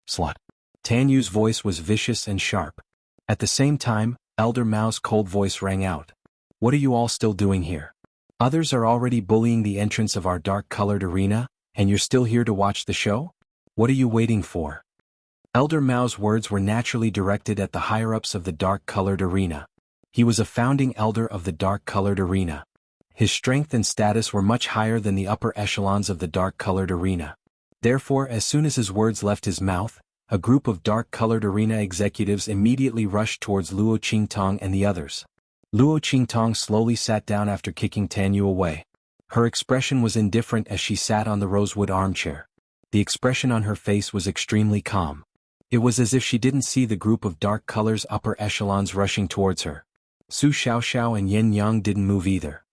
Speaker 1: Slut. Tan Yu's voice was vicious and sharp. At the same time, Elder Mao's cold voice rang out. "What are you all still doing here? Others are already bullying the entrance of our dark-colored arena, and you're still here to watch the show? What are you waiting for?" Elder Mao's words were naturally directed at the higher-ups of the dark-colored arena. He was a founding elder of the dark-colored arena. His strength and status were much higher than the upper echelons of the dark-colored arena. Therefore, as soon as his words left his mouth, a group of dark-colored arena executives immediately rushed towards Luo Qingtong and the others. Luo Qingtong slowly sat down after kicking Tan Yu away. Her expression was indifferent as she sat on the rosewood armchair. The expression on her face was extremely calm. It was as if she didn't see the group of dark colors upper echelons rushing towards her. Su Xiaoxiao and Yin Yang didn't move either.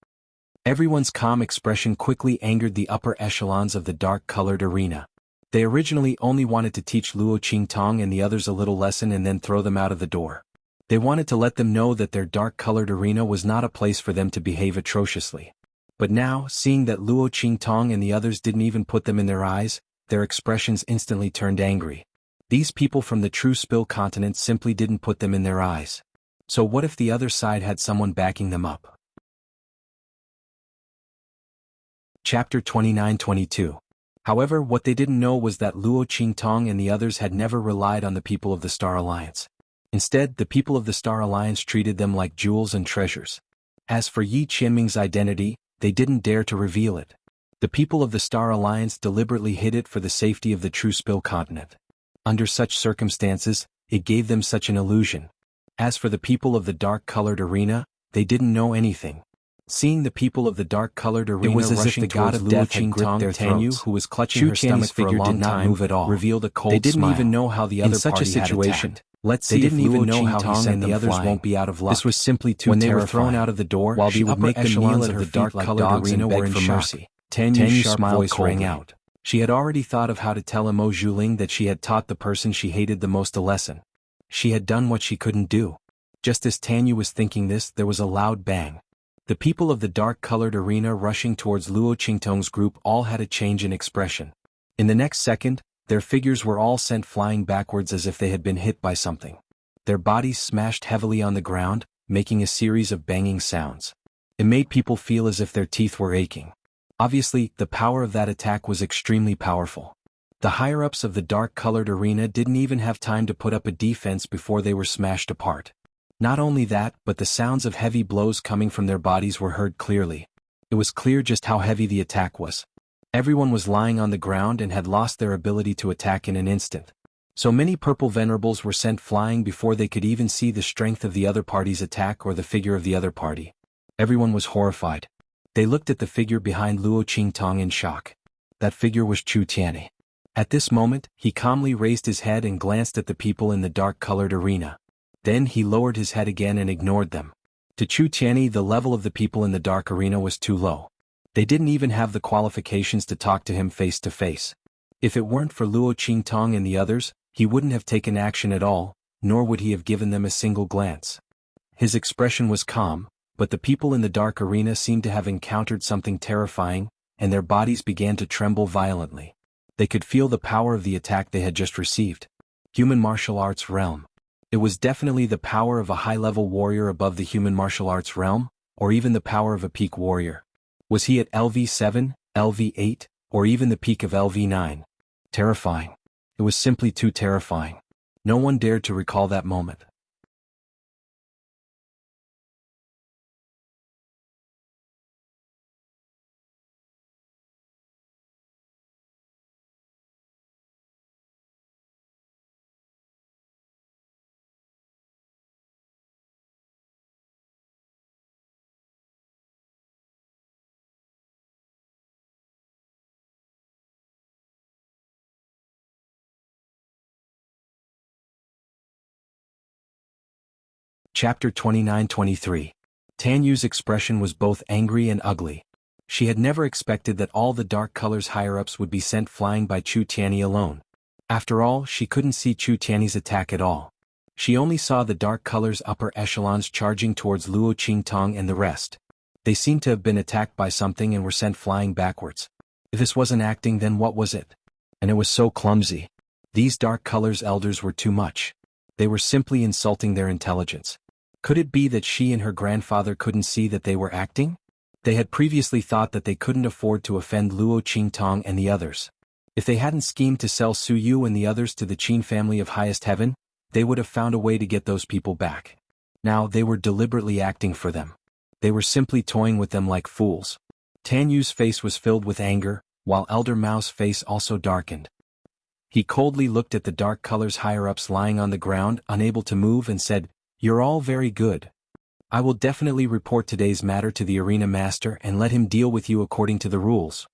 Speaker 1: Everyone's calm expression quickly angered the upper echelons of the dark-colored arena. They originally only wanted to teach Luo Qingtong and the others a little lesson and then throw them out of the door. They wanted to let them know that their dark-colored arena was not a place for them to behave atrociously. But now, seeing that Luo Qingtong and the others didn't even put them in their eyes, their expressions instantly turned angry. These people from the true spill continent simply didn't put them in their eyes. So what if the other side had someone backing them up? Chapter 29-22. However, what they didn't know was that Luo Qingtong and the others had never relied on the people of the Star Alliance. Instead, the people of the Star Alliance treated them like jewels and treasures. As for Yi Qianming's identity, they didn't dare to reveal it. The people of the Star Alliance deliberately hid it for the safety of the true spill continent. Under such circumstances, it gave them such an illusion. As for the people of the dark-colored arena, they didn't know anything. Seeing the people of the dark-colored arena,
Speaker 2: It was as if
Speaker 1: rushing
Speaker 2: the god
Speaker 1: towards
Speaker 2: of
Speaker 1: Luo
Speaker 2: death had gripped
Speaker 1: Qingtong,
Speaker 2: their
Speaker 1: Tan Yu,
Speaker 2: throats.
Speaker 1: who was clutching
Speaker 2: Chu
Speaker 1: her stomach
Speaker 2: Tian's
Speaker 1: for a
Speaker 2: figure
Speaker 1: long
Speaker 2: did not
Speaker 1: time,
Speaker 2: move at all.
Speaker 1: revealed a cold
Speaker 2: They didn't
Speaker 1: smile.
Speaker 2: even know how the
Speaker 1: In
Speaker 2: other
Speaker 1: such a
Speaker 2: party had
Speaker 1: situation,
Speaker 2: attacked.
Speaker 1: let's
Speaker 2: They
Speaker 1: see if
Speaker 2: didn't even
Speaker 1: Luo
Speaker 2: know how he
Speaker 1: Qingtong
Speaker 2: sent
Speaker 1: and the
Speaker 2: them
Speaker 1: others
Speaker 2: flying.
Speaker 1: won't be out of luck.
Speaker 2: This was simply too
Speaker 1: When they were
Speaker 2: terrifying.
Speaker 1: thrown out of the door,
Speaker 2: While
Speaker 1: she
Speaker 2: the
Speaker 1: would
Speaker 2: upper
Speaker 1: make them kneel
Speaker 2: echelons
Speaker 1: at
Speaker 2: of
Speaker 1: her
Speaker 2: her feet like
Speaker 1: dark-colored
Speaker 2: dogs
Speaker 1: arena
Speaker 2: and beg
Speaker 1: were in
Speaker 2: for
Speaker 1: shock.
Speaker 2: mercy.
Speaker 1: Tan
Speaker 2: Yu's
Speaker 1: Yu's sharp
Speaker 2: smiled
Speaker 1: voice rang
Speaker 2: coldly.
Speaker 1: out. She had already thought of how to tell Mo Zhuling that she had taught the person she hated the most a lesson. She had done what she couldn't do. Just as Tan Yu was thinking this, there was a loud bang. The people of the dark-colored arena rushing towards Luo Qingtong's group all had a change in expression. In the next second, their figures were all sent flying backwards as if they had been hit by something. Their bodies smashed heavily on the ground, making a series of banging sounds. It made people feel as if their teeth were aching. Obviously, the power of that attack was extremely powerful. The higher-ups of the dark-colored arena didn't even have time to put up a defense before they were smashed apart. Not only that, but the sounds of heavy blows coming from their bodies were heard clearly. It was clear just how heavy the attack was. Everyone was lying on the ground and had lost their ability to attack in an instant. So many purple venerables were sent flying before they could even see the strength of the other party's attack or the figure of the other party. Everyone was horrified. They looked at the figure behind Luo Qingtong in shock. That figure was Chu Tianyi. At this moment, he calmly raised his head and glanced at the people in the dark-colored arena. Then he lowered his head again and ignored them. To Chu Tianyi, the level of the people in the dark arena was too low. They didn't even have the qualifications to talk to him face to face. If it weren't for Luo Qingtong and the others, he wouldn't have taken action at all, nor would he have given them a single glance. His expression was calm, but the people in the dark arena seemed to have encountered something terrifying, and their bodies began to tremble violently. They could feel the power of the attack they had just received. Human martial arts realm. It was definitely the power of a high-level warrior above the human martial arts realm, or even the power of a peak warrior. Was he at LV7, LV8, or even the peak of LV9? Terrifying. It was simply too terrifying. No one dared to recall that moment. Chapter 29-23. Tanyu's expression was both angry and ugly. She had never expected that all the dark colors higher-ups would be sent flying by Chu Tianyi alone. After all, she couldn't see Chu Tianyi's attack at all. She only saw the dark colors upper echelons charging towards Luo Qingtong and the rest. They seemed to have been attacked by something and were sent flying backwards. If this wasn't acting, then what was it? And it was so clumsy. These dark colors elders were too much. They were simply insulting their intelligence. Could it be that she and her grandfather couldn't see that they were acting? They had previously thought that they couldn't afford to offend Luo Qingtong and the others. If they hadn't schemed to sell Su Yu and the others to the Qin family of highest heaven, they would have found a way to get those people back. Now they were deliberately acting for them. They were simply toying with them like fools. Tanyu's face was filled with anger, while Elder Mao's face also darkened. He coldly looked at the dark colors higher-ups lying on the ground, unable to move, and said, "You're all very good. I will definitely report today's matter to the arena master and let him deal with you according to the rules."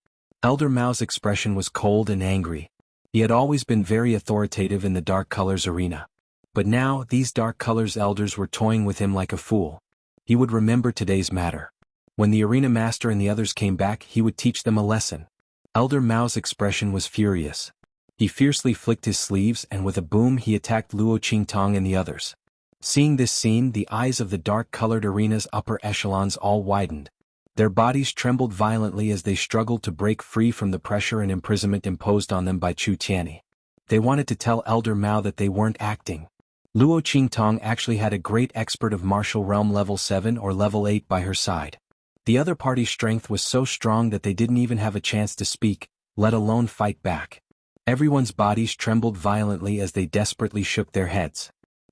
Speaker 1: Elder Mao's expression was cold and angry. He had always been very authoritative in the dark colors arena. But now, these dark colors elders were toying with him like a fool. He would remember today's matter. When the arena master and the others came back, he would teach them a lesson. Elder Mao's expression was furious. He fiercely flicked his sleeves and with a boom he attacked Luo Qingtong and the others. Seeing this scene, the eyes of the dark-colored arena's upper echelons all widened. Their bodies trembled violently as they struggled to break free from the pressure and imprisonment imposed on them by Chu Tianyi. They wanted to tell Elder Mao that they weren't acting. Luo Qingtong actually had a great expert of martial realm level 7 or level 8 by her side. The other party's strength was so strong that they didn't even have a chance to speak, let alone fight back. Everyone's bodies trembled violently as they desperately shook their heads.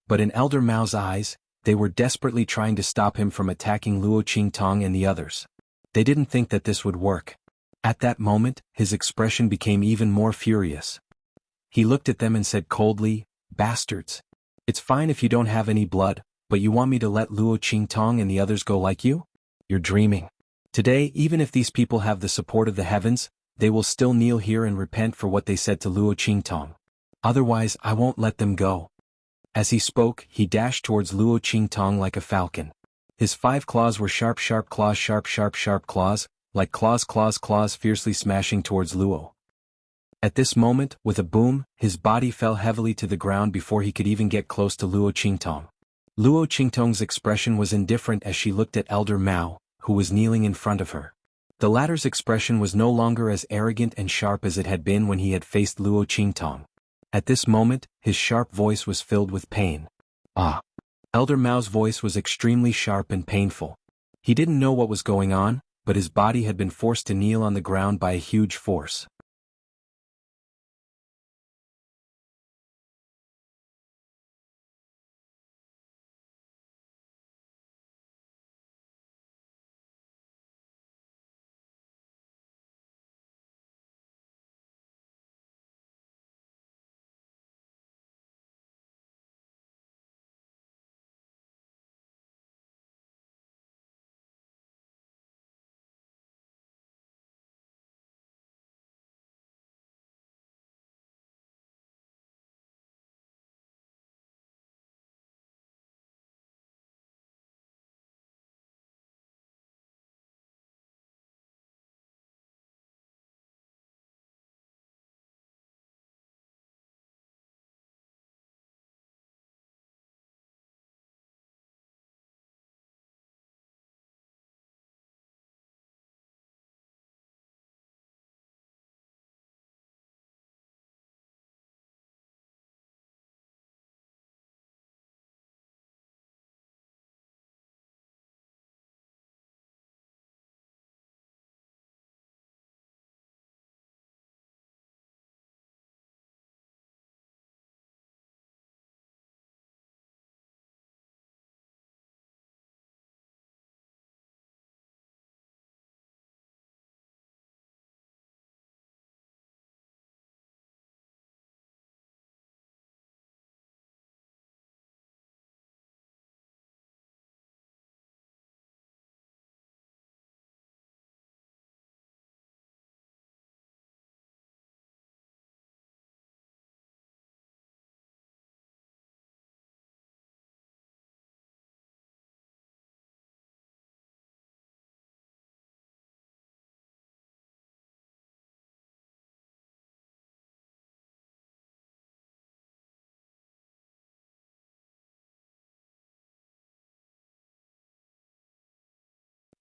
Speaker 1: But in Elder Mao's eyes, they were desperately trying to stop him from attacking Luo Qingtong and the others. They didn't think that this would work. At that moment, his expression became even more furious. He looked at them and said coldly, "Bastards. It's fine if you don't have any blood, but you want me to let Luo Qingtong and the others go like you? You're dreaming. Today, even if these people have the support of the heavens, they will still kneel here and repent for what they said to Luo Qingtong. Otherwise, I won't let them go." As he spoke, he dashed towards Luo Qingtong like a falcon. His 5 claws were sharp claws, sharp claws, like claws fiercely smashing towards Luo. At this moment, with a boom, his body fell heavily to the ground before he could even get close to Luo Qingtong. Luo Qingtong's expression was indifferent as she looked at Elder Mao, who was kneeling in front of her. The latter's expression was no longer as arrogant and sharp as it had been when he had faced Luo Qingtong. At this moment, his sharp voice was filled with pain. "Ah." Elder Mao's voice was extremely sharp and painful. He didn't know what was going on, but his body had been forced to kneel on the ground by a huge force.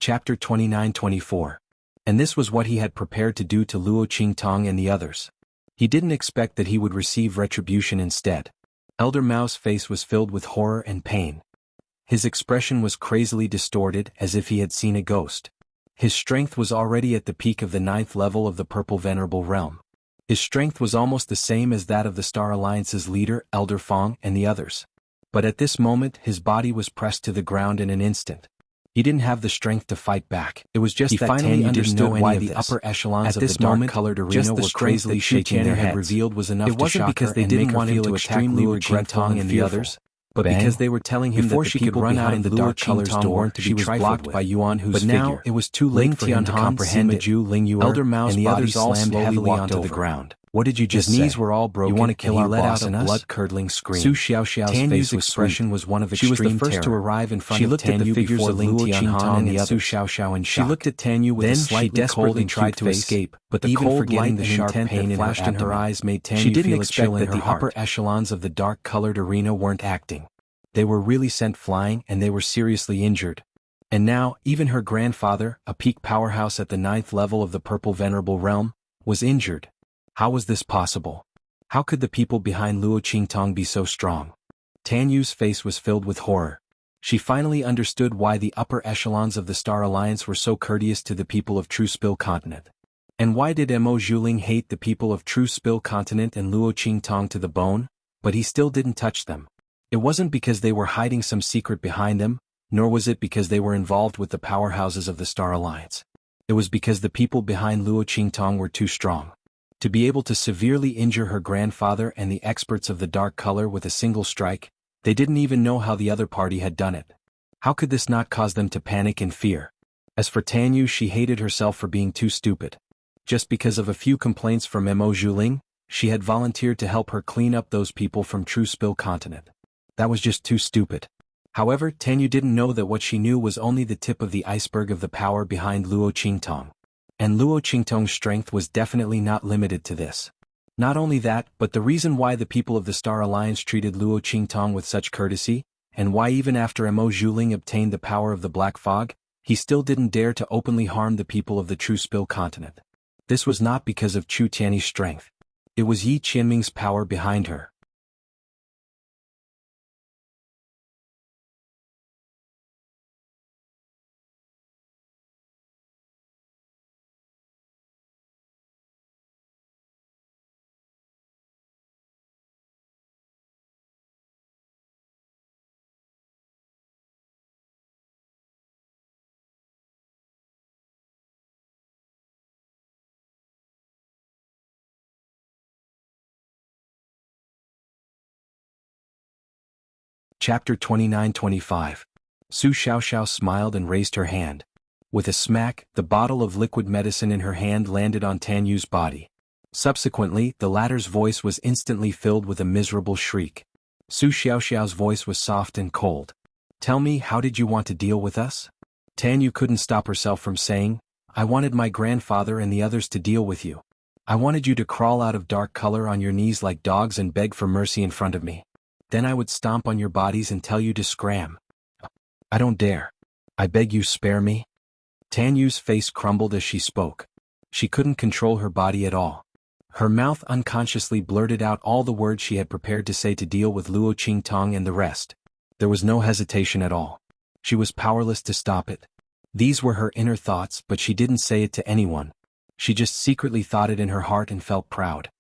Speaker 1: Chapter 29-24. And this was what he had prepared to do to Luo Qingtong and the others. He didn't expect that he would receive retribution instead. Elder Mao's face was filled with horror and pain. His expression was crazily distorted as if he had seen a ghost. His strength was already at the peak of the 9th level of the Purple Venerable Realm. His strength was almost the same as that of the Star Alliance's leader, Elder Fong, and the others. But at this moment his body was pressed to the ground in an instant. He didn't have the strength to fight back. It was just he that finally understood why the upper echelons of the dark-colored arena were crazily shaking their heads. Revealed was enough. It wasn't because they didn't want him to attack Luo Qingtong and the others, but because they were telling him that she could run out of the dark color's door, she was blocked by Yuan Hu's figure. But now it was too late for him to comprehend it. Elder Mao's and the others all slammed heavily onto the ground. What did you just say? His knees were all broken. You want to kill our boss and us? Blood-curdling scream. Su Xiaoxiao's face expression was one of extreme terror. She was the first to arrive in front of Tan Yu before Luo Qingtong and the others. Su Xiaoxiao in shock. She looked at Tan Yu with a slightly cold and tried to escape, but the cold light and the sharp pain that flashed in her eyes made Tan Yu feel a chill in her heart. The upper echelons of the dark-colored arena weren't acting. They were really sent flying and they were seriously injured. And now, even her grandfather, a peak powerhouse at the 9th level of the Purple Venerable Realm, was injured. How was this possible? How could the people behind Luo Qingtong be so strong? Tan Yu's face was filled with horror. She finally understood why the upper echelons of the Star Alliance were so courteous to the people of True Spill Continent. And why did Mo Zhuling hate the people of True Spill Continent and Luo Qingtong to the bone, but he still didn't touch them? It wasn't because they were hiding some secret behind them, nor was it because they were involved with the powerhouses of the Star Alliance. It was because the people behind Luo Qingtong were too strong. To be able to severely injure her grandfather and the experts of the dark color with a single strike, they didn't even know how the other party had done it. How could this not cause them to panic and fear? As for Tan Yu, she hated herself for being too stupid. Just because of a few complaints from Mo Zhuling, she had volunteered to help her clean up those people from True Spill Continent. That was just too stupid. However, Tan Yu didn't know that what she knew was only the tip of the iceberg of the power behind Luo Qingtong. And Luo Qingtong's strength was definitely not limited to this. Not only that, but the reason why the people of the Star Alliance treated Luo Qingtong with such courtesy, and why even after Mo Zhuling obtained the power of the Black Fog, he still didn't dare to openly harm the people of the True Spill Continent. This was not because of Chu Tiany's strength. It was Yi Qianming's power behind her. Chapter 29-25. Su Xiaoxiao smiled and raised her hand. With a smack, the bottle of liquid medicine in her hand landed on Tan Yu's body. Subsequently, the latter's voice was instantly filled with a miserable shriek. Su Xiaoxiao's voice was soft and cold. Tell me, how did you want to deal with us? Tan Yu couldn't stop herself from saying, I wanted my grandfather and the others to deal with you. I wanted you to crawl out of dark color on your knees like dogs and beg for mercy in front of me. Then I would stomp on your bodies and tell you to scram. I don't dare. I beg you, spare me. Tan Yu's face crumbled as she spoke. She couldn't control her body at all. Her mouth unconsciously blurted out all the words she had prepared to say to deal with Luo Qingtong and the rest. There was no hesitation at all. She was powerless to stop it. These were her inner thoughts, but she didn't say it to anyone. She just secretly thought it in her heart and felt proud.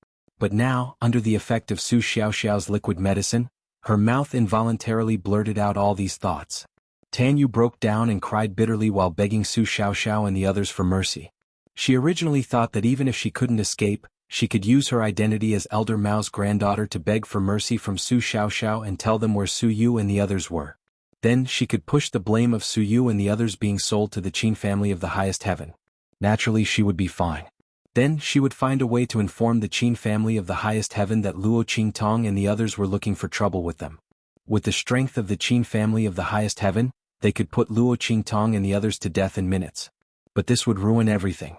Speaker 1: But now, under the effect of Su Xiaoxiao's liquid medicine, her mouth involuntarily blurted out all these thoughts. Tan Yu broke down and cried bitterly while begging Su Xiaoxiao and the others for mercy. She originally thought that even if she couldn't escape, she could use her identity as Elder Mao's granddaughter to beg for mercy from Su Xiaoxiao and tell them where Su Yu and the others were. Then she could push the blame of Su Yu and the others being sold to the Qin family of the highest heaven. Naturally, she would be fine. Then she would find a way to inform the Qin family of the highest heaven that Luo Qingtong and the others were looking for trouble with them. With the strength of the Qin family of the highest heaven, they could put Luo Qingtong and the others to death in minutes. But this would ruin everything.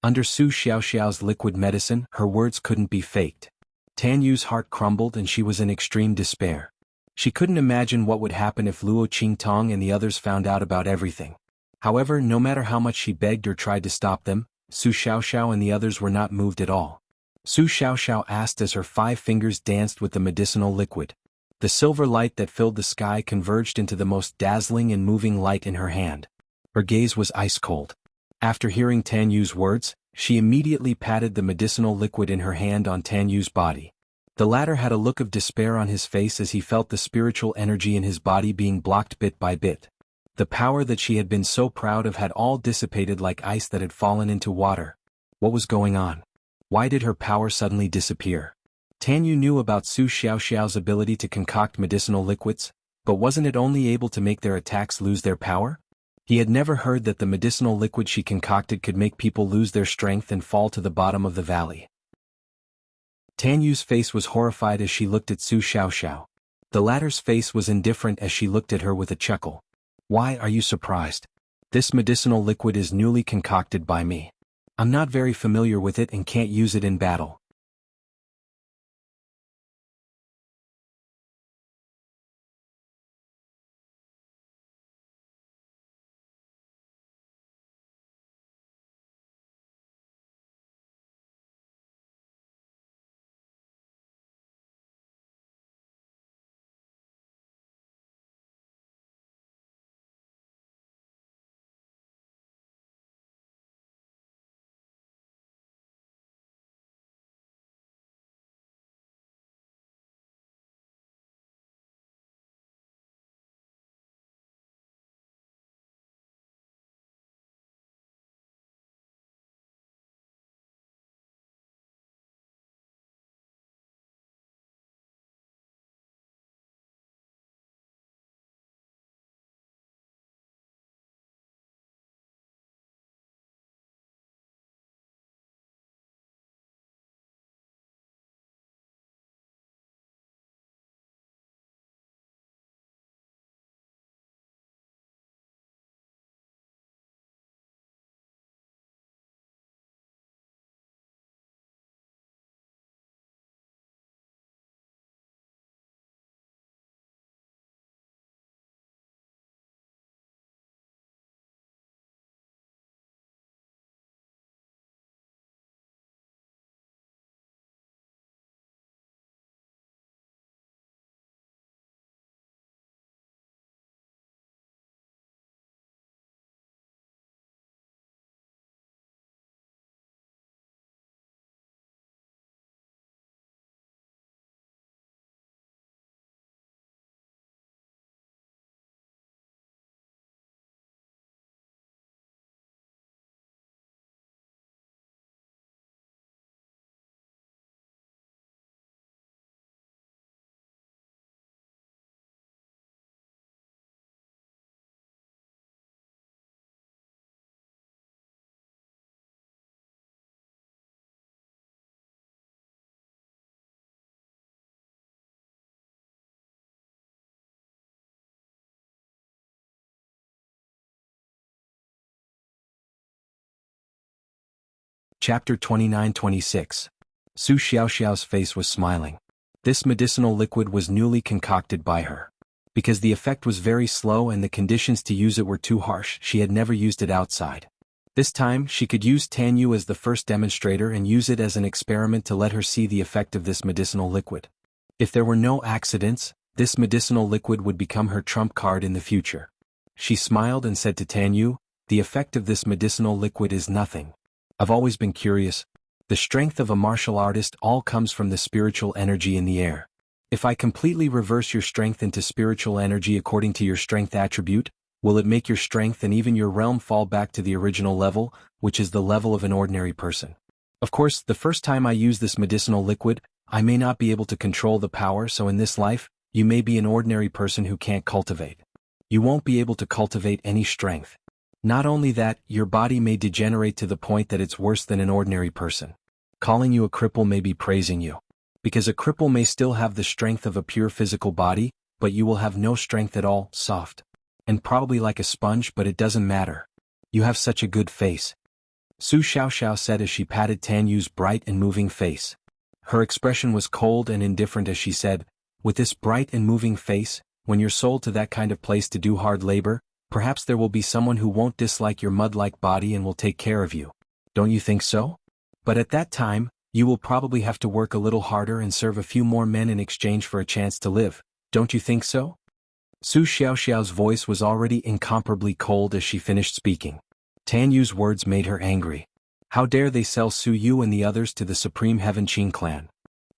Speaker 1: Under Su Xiaoxiao's liquid medicine, her words couldn't be faked. Tan Yu's heart crumbled and she was in extreme despair. She couldn't imagine what would happen if Luo Qingtong and the others found out about everything. However, no matter how much she begged or tried to stop them, Su Xiaoxiao and the others were not moved at all. Su Xiaoxiao asked as her 5 fingers danced with the medicinal liquid. The silver light that filled the sky converged into the most dazzling and moving light in her hand. Her gaze was ice cold. After hearing Tan Yu's words, she immediately patted the medicinal liquid in her hand on Tan Yu's body. The latter had a look of despair on his face as he felt the spiritual energy in his body being blocked bit by bit. The power that she had been so proud of had all dissipated like ice that had fallen into water. What was going on? Why did her power suddenly disappear? Tan Yu knew about Su Xiaoxiao's ability to concoct medicinal liquids, but wasn't it only able to make their attacks lose their power? He had never heard that the medicinal liquid she concocted could make people lose their strength and fall to the bottom of the valley. Tan Yu's face was horrified as she looked at Su Xiaoxiao. The latter's face was indifferent as she looked at her with a chuckle. Why are you surprised? This medicinal liquid is newly concocted by me. I'm not very familiar with it and can't use it in battle. Chapter 29-26. Su Xiaoxiao's face was smiling. This medicinal liquid was newly concocted by her. Because the effect was very slow and the conditions to use it were too harsh, she had never used it outside. This time, she could use Tan Yu as the first demonstrator and use it as an experiment to let her see the effect of this medicinal liquid. If there were no accidents, this medicinal liquid would become her trump card in the future. She smiled and said to Tan Yu, "The effect of this medicinal liquid is nothing. I've always been curious. The strength of a martial artist all comes from the spiritual energy in the air. If I completely reverse your strength into spiritual energy according to your strength attribute, will it make your strength and even your realm fall back to the original level, which is the level of an ordinary person? Of course, the first time I use this medicinal liquid, I may not be able to control the power, so in this life, you may be an ordinary person who can't cultivate. You won't be able to cultivate any strength. Not only that, your body may degenerate to the point that it's worse than an ordinary person. Calling you a cripple may be praising you. Because a cripple may still have the strength of a pure physical body, but you will have no strength at all, soft. And probably like a sponge, but it doesn't matter. You have such a good face." Su Xiaoxiao said as she patted Tan Yu's bright and moving face. Her expression was cold and indifferent as she said, "With this bright and moving face, when you're sold to that kind of place to do hard labor, Perhaps there will be someone who won't dislike your mud-like body and will take care of you. Don't you think so? But at that time, you will probably have to work a little harder and serve a few more men in exchange for a chance to live, don't you think so? Su Xiaoxiao's voice was already incomparably cold as she finished speaking. Tan Yu's words made her angry. How dare they sell Su Yu and the others to the Supreme Heaven Qing clan?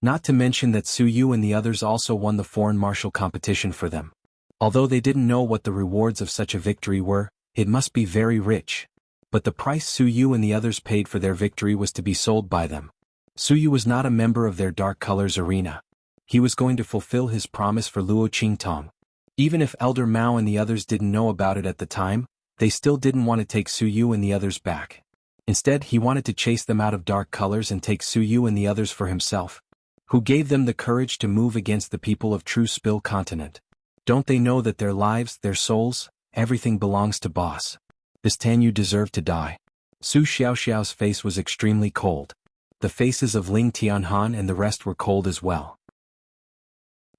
Speaker 1: Not to mention that Su Yu and the others also won the foreign martial competition for them. Although they didn't know what the rewards of such a victory were, it must be very rich. But the price Su Yu and the others paid for their victory was to be sold by them. Su Yu was not a member of their Dark Colors arena. He was going to fulfill his promise for Luo Qingtong. Even if Elder Mao and the others didn't know about it at the time, they still didn't want to take Su Yu and the others back. Instead, he wanted to chase them out of Dark Colors and take Su Yu and the others for himself. Who gave them the courage to move against the people of True Spill Continent? Don't they know that their lives, their souls, everything belongs to Boss? This Tan Yu deserved to die. Su Xiaoxiao's face was extremely cold. The faces of Ling Tianhan and the rest were cold as well.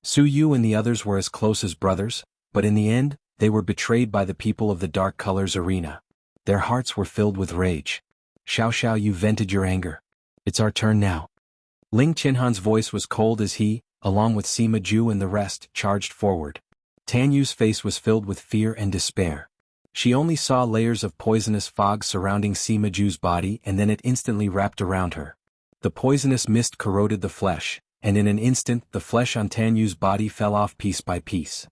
Speaker 1: Su Yu and the others were as close as brothers, but in the end, they were betrayed by the people of the Dark Colors arena. Their hearts were filled with rage. Xiaoxiao, you vented your anger. It's our turn now. Ling Tianhan's voice was cold as he, along with Sima Ju and the rest, charged forward. Tan Yu's face was filled with fear and despair. She only saw layers of poisonous fog surrounding Sima Ju's body and then it instantly wrapped around her. The poisonous mist corroded the flesh, and in an instant the flesh on Tan Yu's body fell off piece by piece.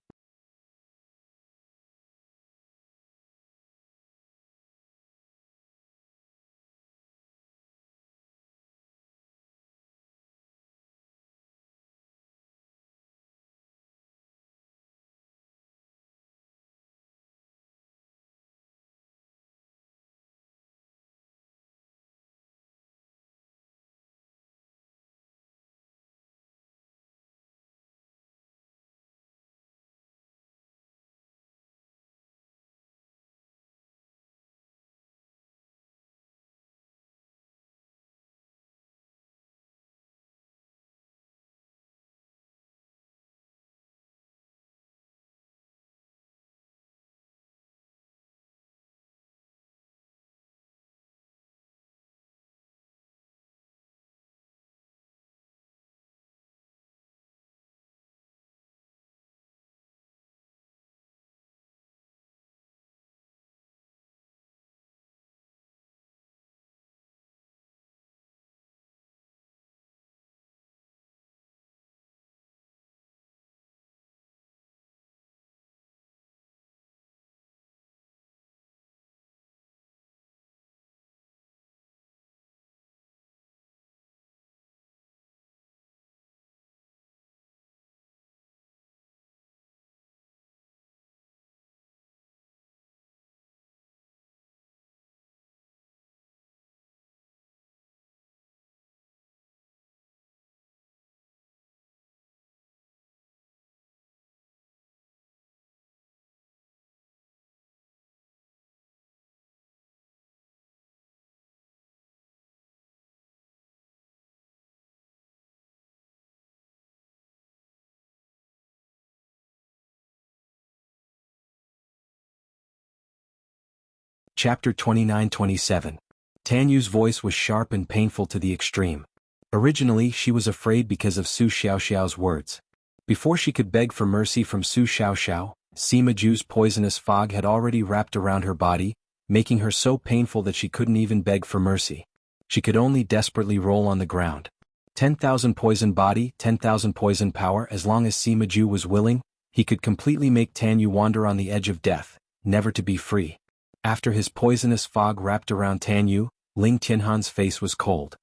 Speaker 1: Chapter 29-27. Tan Yu's voice was sharp and painful to the extreme. Originally, she was afraid because of Su Xiaoxiao's words. Before she could beg for mercy from Su Xiaoxiao, Sima Ju's poisonous fog had already wrapped around her body, making her so painful that she couldn't even beg for mercy. She could only desperately roll on the ground. 10,000 poison body, 10,000 poison power. As long as Sima Ju was willing, he could completely make Tan Yu wander on the edge of death, never to be free. After his poisonous fog wrapped around Tan Yu, Ling Tianhan's face was cold.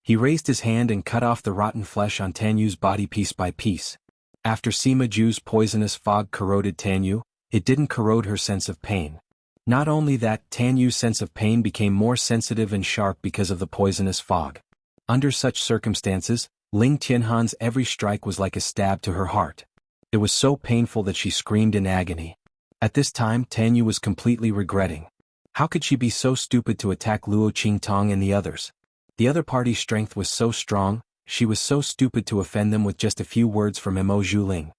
Speaker 1: He raised his hand and cut off the rotten flesh on Tan Yu's body piece by piece. After Sima Ju's poisonous fog corroded Tan Yu, it didn't corrode her sense of pain. Not only that, Tan Yu's sense of pain became more sensitive and sharp because of the poisonous fog. Under such circumstances, Ling Tianhan's every strike was like a stab to her heart. It was so painful that she screamed in agony. At this time, Tan Yu was completely regretting. How could she be so stupid to attack Luo Qingtong and the others? The other party's strength was so strong, she was so stupid to offend them with just a few words from Mo Zhuling.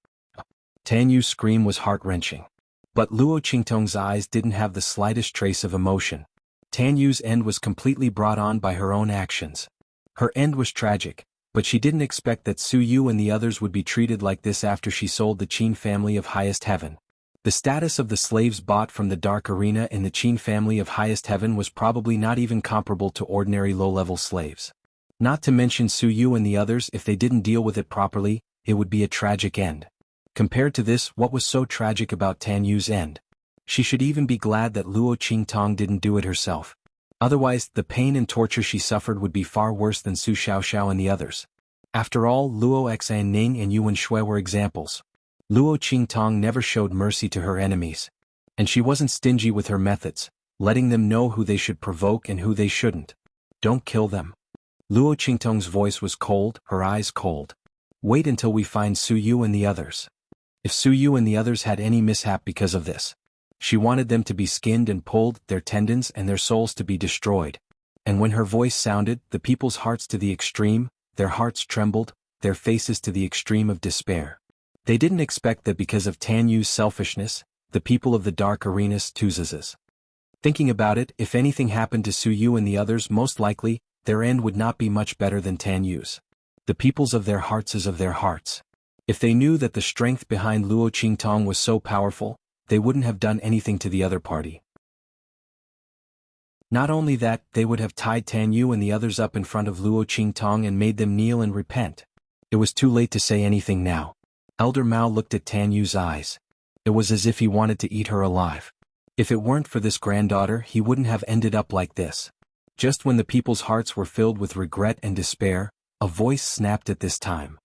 Speaker 1: Tan Yu's scream was heart-wrenching. But Luo Qingtong's eyes didn't have the slightest trace of emotion. Tan Yu's end was completely brought on by her own actions. Her end was tragic, but she didn't expect that Su Yu and the others would be treated like this after she sold the Qin family of highest heaven. The status of the slaves bought from the Dark Arena in the Qin family of highest heaven was probably not even comparable to ordinary low-level slaves. Not to mention Su Yu and the others, if they didn't deal with it properly, it would be a tragic end. Compared to this, what was so tragic about Tan Yu's end? She should even be glad that Luo Qingtong didn't do it herself. Otherwise, the pain and torture she suffered would be far worse than Su Xiaoxiao and the others. After all, Luo Xanning and Yuan Shui were examples. Luo Qingtong never showed mercy to her enemies. And she wasn't stingy with her methods, letting them know who they should provoke and who they shouldn't. Don't kill them. Luo Qingtong's voice was cold, her eyes cold. Wait until we find Su Yu and the others. If Su Yu and the others had any mishap because of this, she wanted them to be skinned and pulled, their tendons and their souls to be destroyed. And when her voice sounded, the people's hearts to the extreme, their hearts trembled, their faces to the extreme of despair. They didn't expect that because of Tan Yu's selfishness, the people of the Dark Arenas Tuzazes. Thinking about it, if anything happened to Su Yu and the others, most likely, their end would not be much better than Tan Yu's. The peoples of their hearts is of their hearts. If they knew that the strength behind Luo Qingtong was so powerful, they wouldn't have done anything to the other party. Not only that, they would have tied Tan Yu and the others up in front of Luo Qingtong and made them kneel and repent. It was too late to say anything now. Elder Mao looked at Tan Yu's eyes. It was as if he wanted to eat her alive. If it weren't for this granddaughter, he wouldn't have ended up like this. Just when the people's hearts were filled with regret and despair, a voice snapped at this time.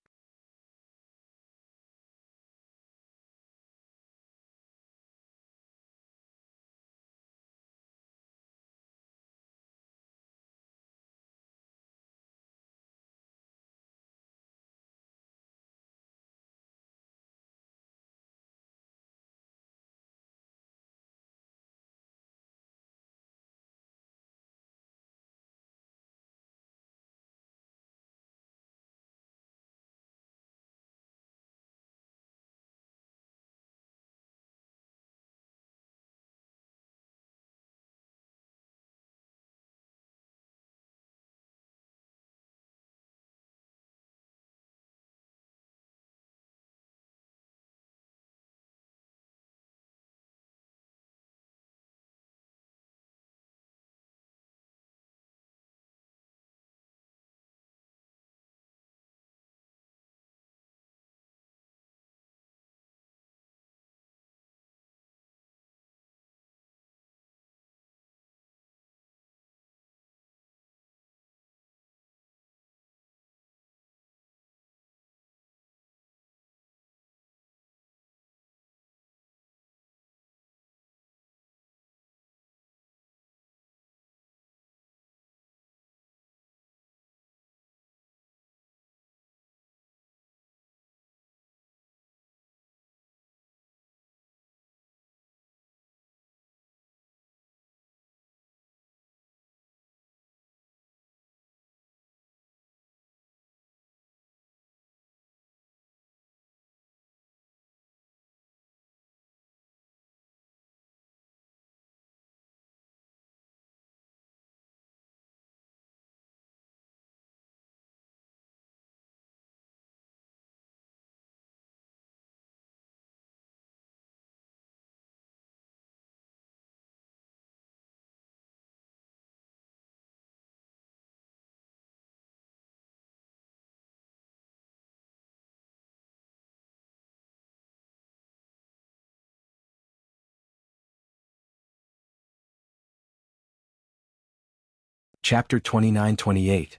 Speaker 1: Chapter 29-28.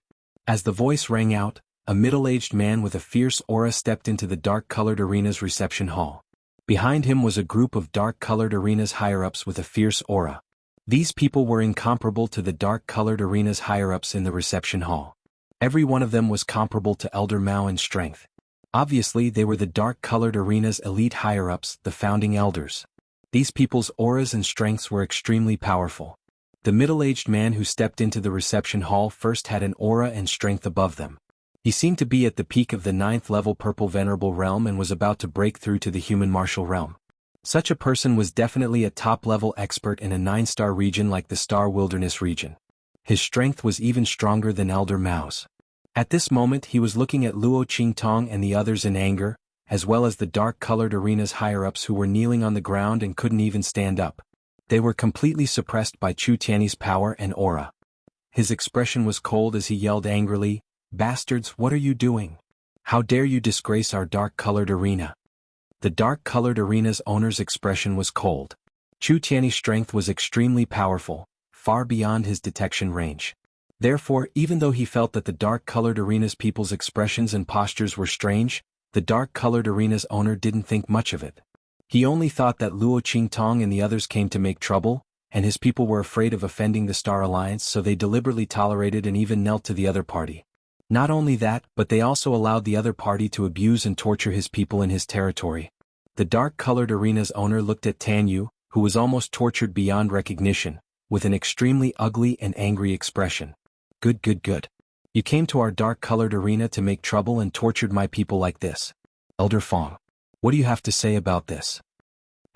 Speaker 1: As the voice rang out, a middle-aged man with a fierce aura stepped into the dark-colored arena's reception hall. Behind him was a group of dark-colored arena's higher-ups with a fierce aura. These people were incomparable to the dark-colored arena's higher-ups in the reception hall. Every one of them was comparable to Elder Mao in strength. Obviously, they were the dark-colored arena's elite higher-ups, the founding elders. These people's auras and strengths were extremely powerful. The middle-aged man who stepped into the reception hall first had an aura and strength above them. He seemed to be at the peak of the 9th level Purple Venerable Realm and was about to break through to the human martial realm. Such a person was definitely a top-level expert in a 9-star region like the Star Wilderness region. His strength was even stronger than Elder Mao's. At this moment he was looking at Luo Qingtong and the others in anger, as well as the dark-colored arena's higher-ups who were kneeling on the ground and couldn't even stand up. They were completely suppressed by Chu Tiany's power and aura. His expression was cold as he yelled angrily, "Bastards, what are you doing? How dare you disgrace our dark-colored arena?" The dark-colored arena's owner's expression was cold. Chu Tiany's strength was extremely powerful, far beyond his detection range. Therefore, even though he felt that the dark-colored arena's people's expressions and postures were strange, the dark-colored arena's owner didn't think much of it. He only thought that Luo Qingtong and the others came to make trouble, and his people were afraid of offending the Star Alliance, so they deliberately tolerated and even knelt to the other party. Not only that, but they also allowed the other party to abuse and torture his people in his territory. The dark-colored arena's owner looked at Tan Yu, who was almost tortured beyond recognition, with an extremely ugly and angry expression. Good. You came to our dark-colored arena to make trouble and tortured my people like this. Elder Fong, what do you have to say about this?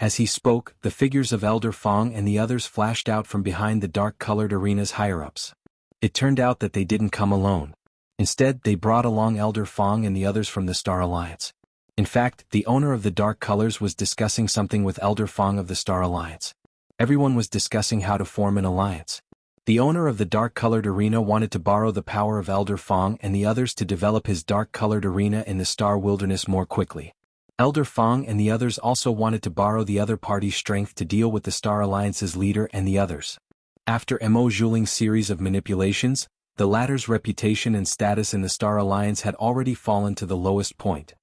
Speaker 1: As he spoke, the figures of Elder Fong and the others flashed out from behind the dark-colored arena's higher-ups. It turned out that they didn't come alone. Instead, they brought along Elder Fong and the others from the Star Alliance. In fact, the owner of the Dark Colors was discussing something with Elder Fong of the Star Alliance. Everyone was discussing how to form an alliance. The owner of the dark-colored arena wanted to borrow the power of Elder Fong and the others to develop his dark-colored arena in the Star Wilderness more quickly. Elder Fong and the others also wanted to borrow the other party's strength to deal with the Star Alliance's leader and the others. After Mo Zhuling's series of manipulations, the latter's reputation and status in the Star Alliance had already fallen to the lowest point.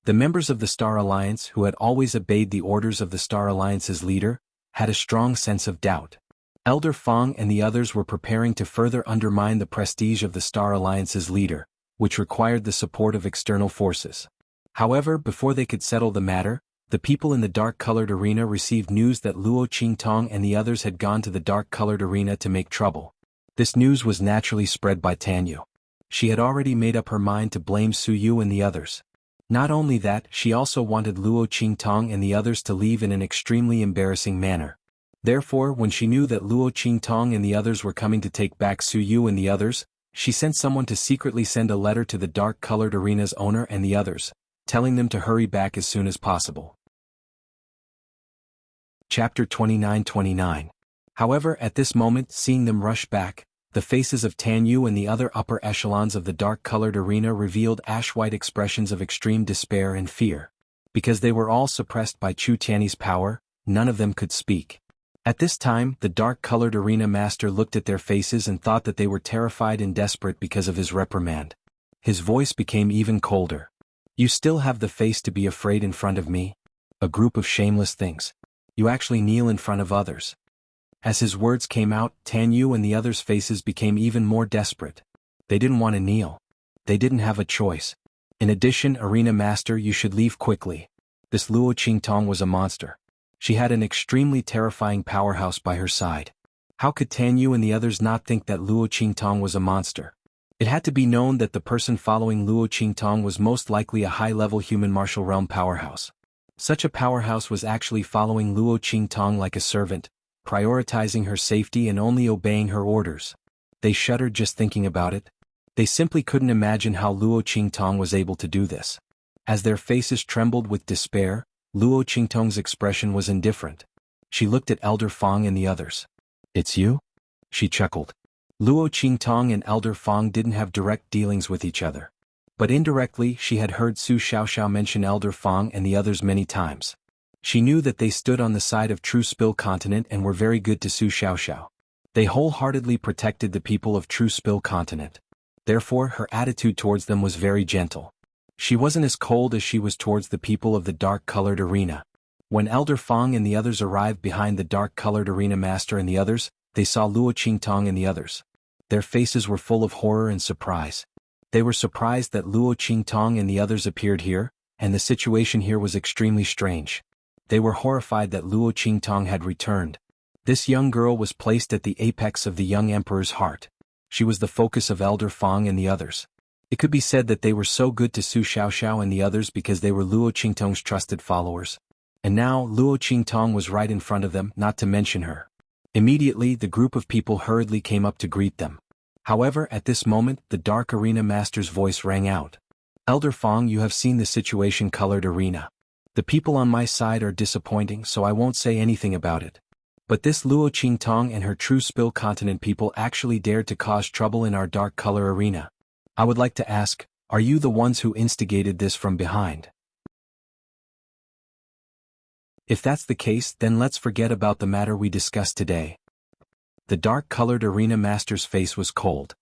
Speaker 1: The members of the Star Alliance, who had always obeyed the orders of the Star Alliance's leader, had a strong sense of doubt. Elder Fong and the others were preparing to further undermine the prestige of the Star Alliance's leader, which required the support of external forces. However, before they could settle the matter, the people in the dark-colored arena received news that Luo Qingtong and the others had gone to the dark-colored arena to make trouble. This news was naturally spread by Tan Yu. She had already made up her mind to blame Su Yu and the others. Not only that, she also wanted Luo Qingtong and the others to leave in an extremely embarrassing manner. Therefore, when she knew that Luo Qingtong and the others were coming to take back Su Yu and the others, she sent someone to secretly send a letter to the dark-colored arena's owner and the others, telling them to hurry back as soon as possible. Chapter 29. However, at this moment, seeing them rush back, the faces of Tan Yu and the other upper echelons of the dark-colored arena revealed ash-white expressions of extreme despair and fear. Because they were all suppressed by Chu Tiany's power, none of them could speak. At this time, the dark-colored arena master looked at their faces and thought that they were terrified and desperate because of his reprimand. His voice became even colder. You still have the face to be afraid in front of me? A group of shameless things. You actually kneel in front of others. As his words came out, Tan Yu and the others' faces became even more desperate. They didn't want to kneel. They didn't have a choice. In addition, Arena Master, you should leave quickly. This Luo Qingtong was a monster. She had an extremely terrifying powerhouse by her side. How could Tan Yu and the others not think that Luo Qingtong was a monster? It had to be known that the person following Luo Qingtong was most likely a high-level human martial realm powerhouse. Such a powerhouse was actually following Luo Qingtong like a servant, prioritizing her safety and only obeying her orders. They shuddered just thinking about it. They simply couldn't imagine how Luo Qingtong was able to do this. As their faces trembled with despair, Luo Qingtong's expression was indifferent. She looked at Elder Fong and the others. It's you? She chuckled. Luo Qingtong and Elder Fong didn't have direct dealings with each other. But indirectly, she had heard Su Xiaoxiao mention Elder Fong and the others many times. She knew that they stood on the side of True Spill Continent and were very good to Su Xiaoxiao. They wholeheartedly protected the people of True Spill Continent. Therefore, her attitude towards them was very gentle. She wasn't as cold as she was towards the people of the dark-colored arena. When Elder Fong and the others arrived behind the dark-colored arena master and the others, they saw Luo Qingtong and the others. Their faces were full of horror and surprise. They were surprised that Luo Qingtong and the others appeared here, and the situation here was extremely strange. They were horrified that Luo Qingtong had returned. This young girl was placed at the apex of the young emperor's heart. She was the focus of Elder Fong and the others. It could be said that they were so good to Su Xiaoxiao and the others because they were Luo Qingtong's trusted followers. And now Luo Qingtong was right in front of them, not to mention her. Immediately the group of people hurriedly came up to greet them. However, at this moment the Dark Arena Master's voice rang out. Elder Fong, you have seen the situation-colored arena. The people on my side are disappointing, so I won't say anything about it. But this Luo Qingtong and her true Spill Continent people actually dared to cause trouble in our dark color arena. I would like to ask, are you the ones who instigated this from behind? If that's the case, then let's forget about the matter we discussed today. The dark-colored arena master's face was cold.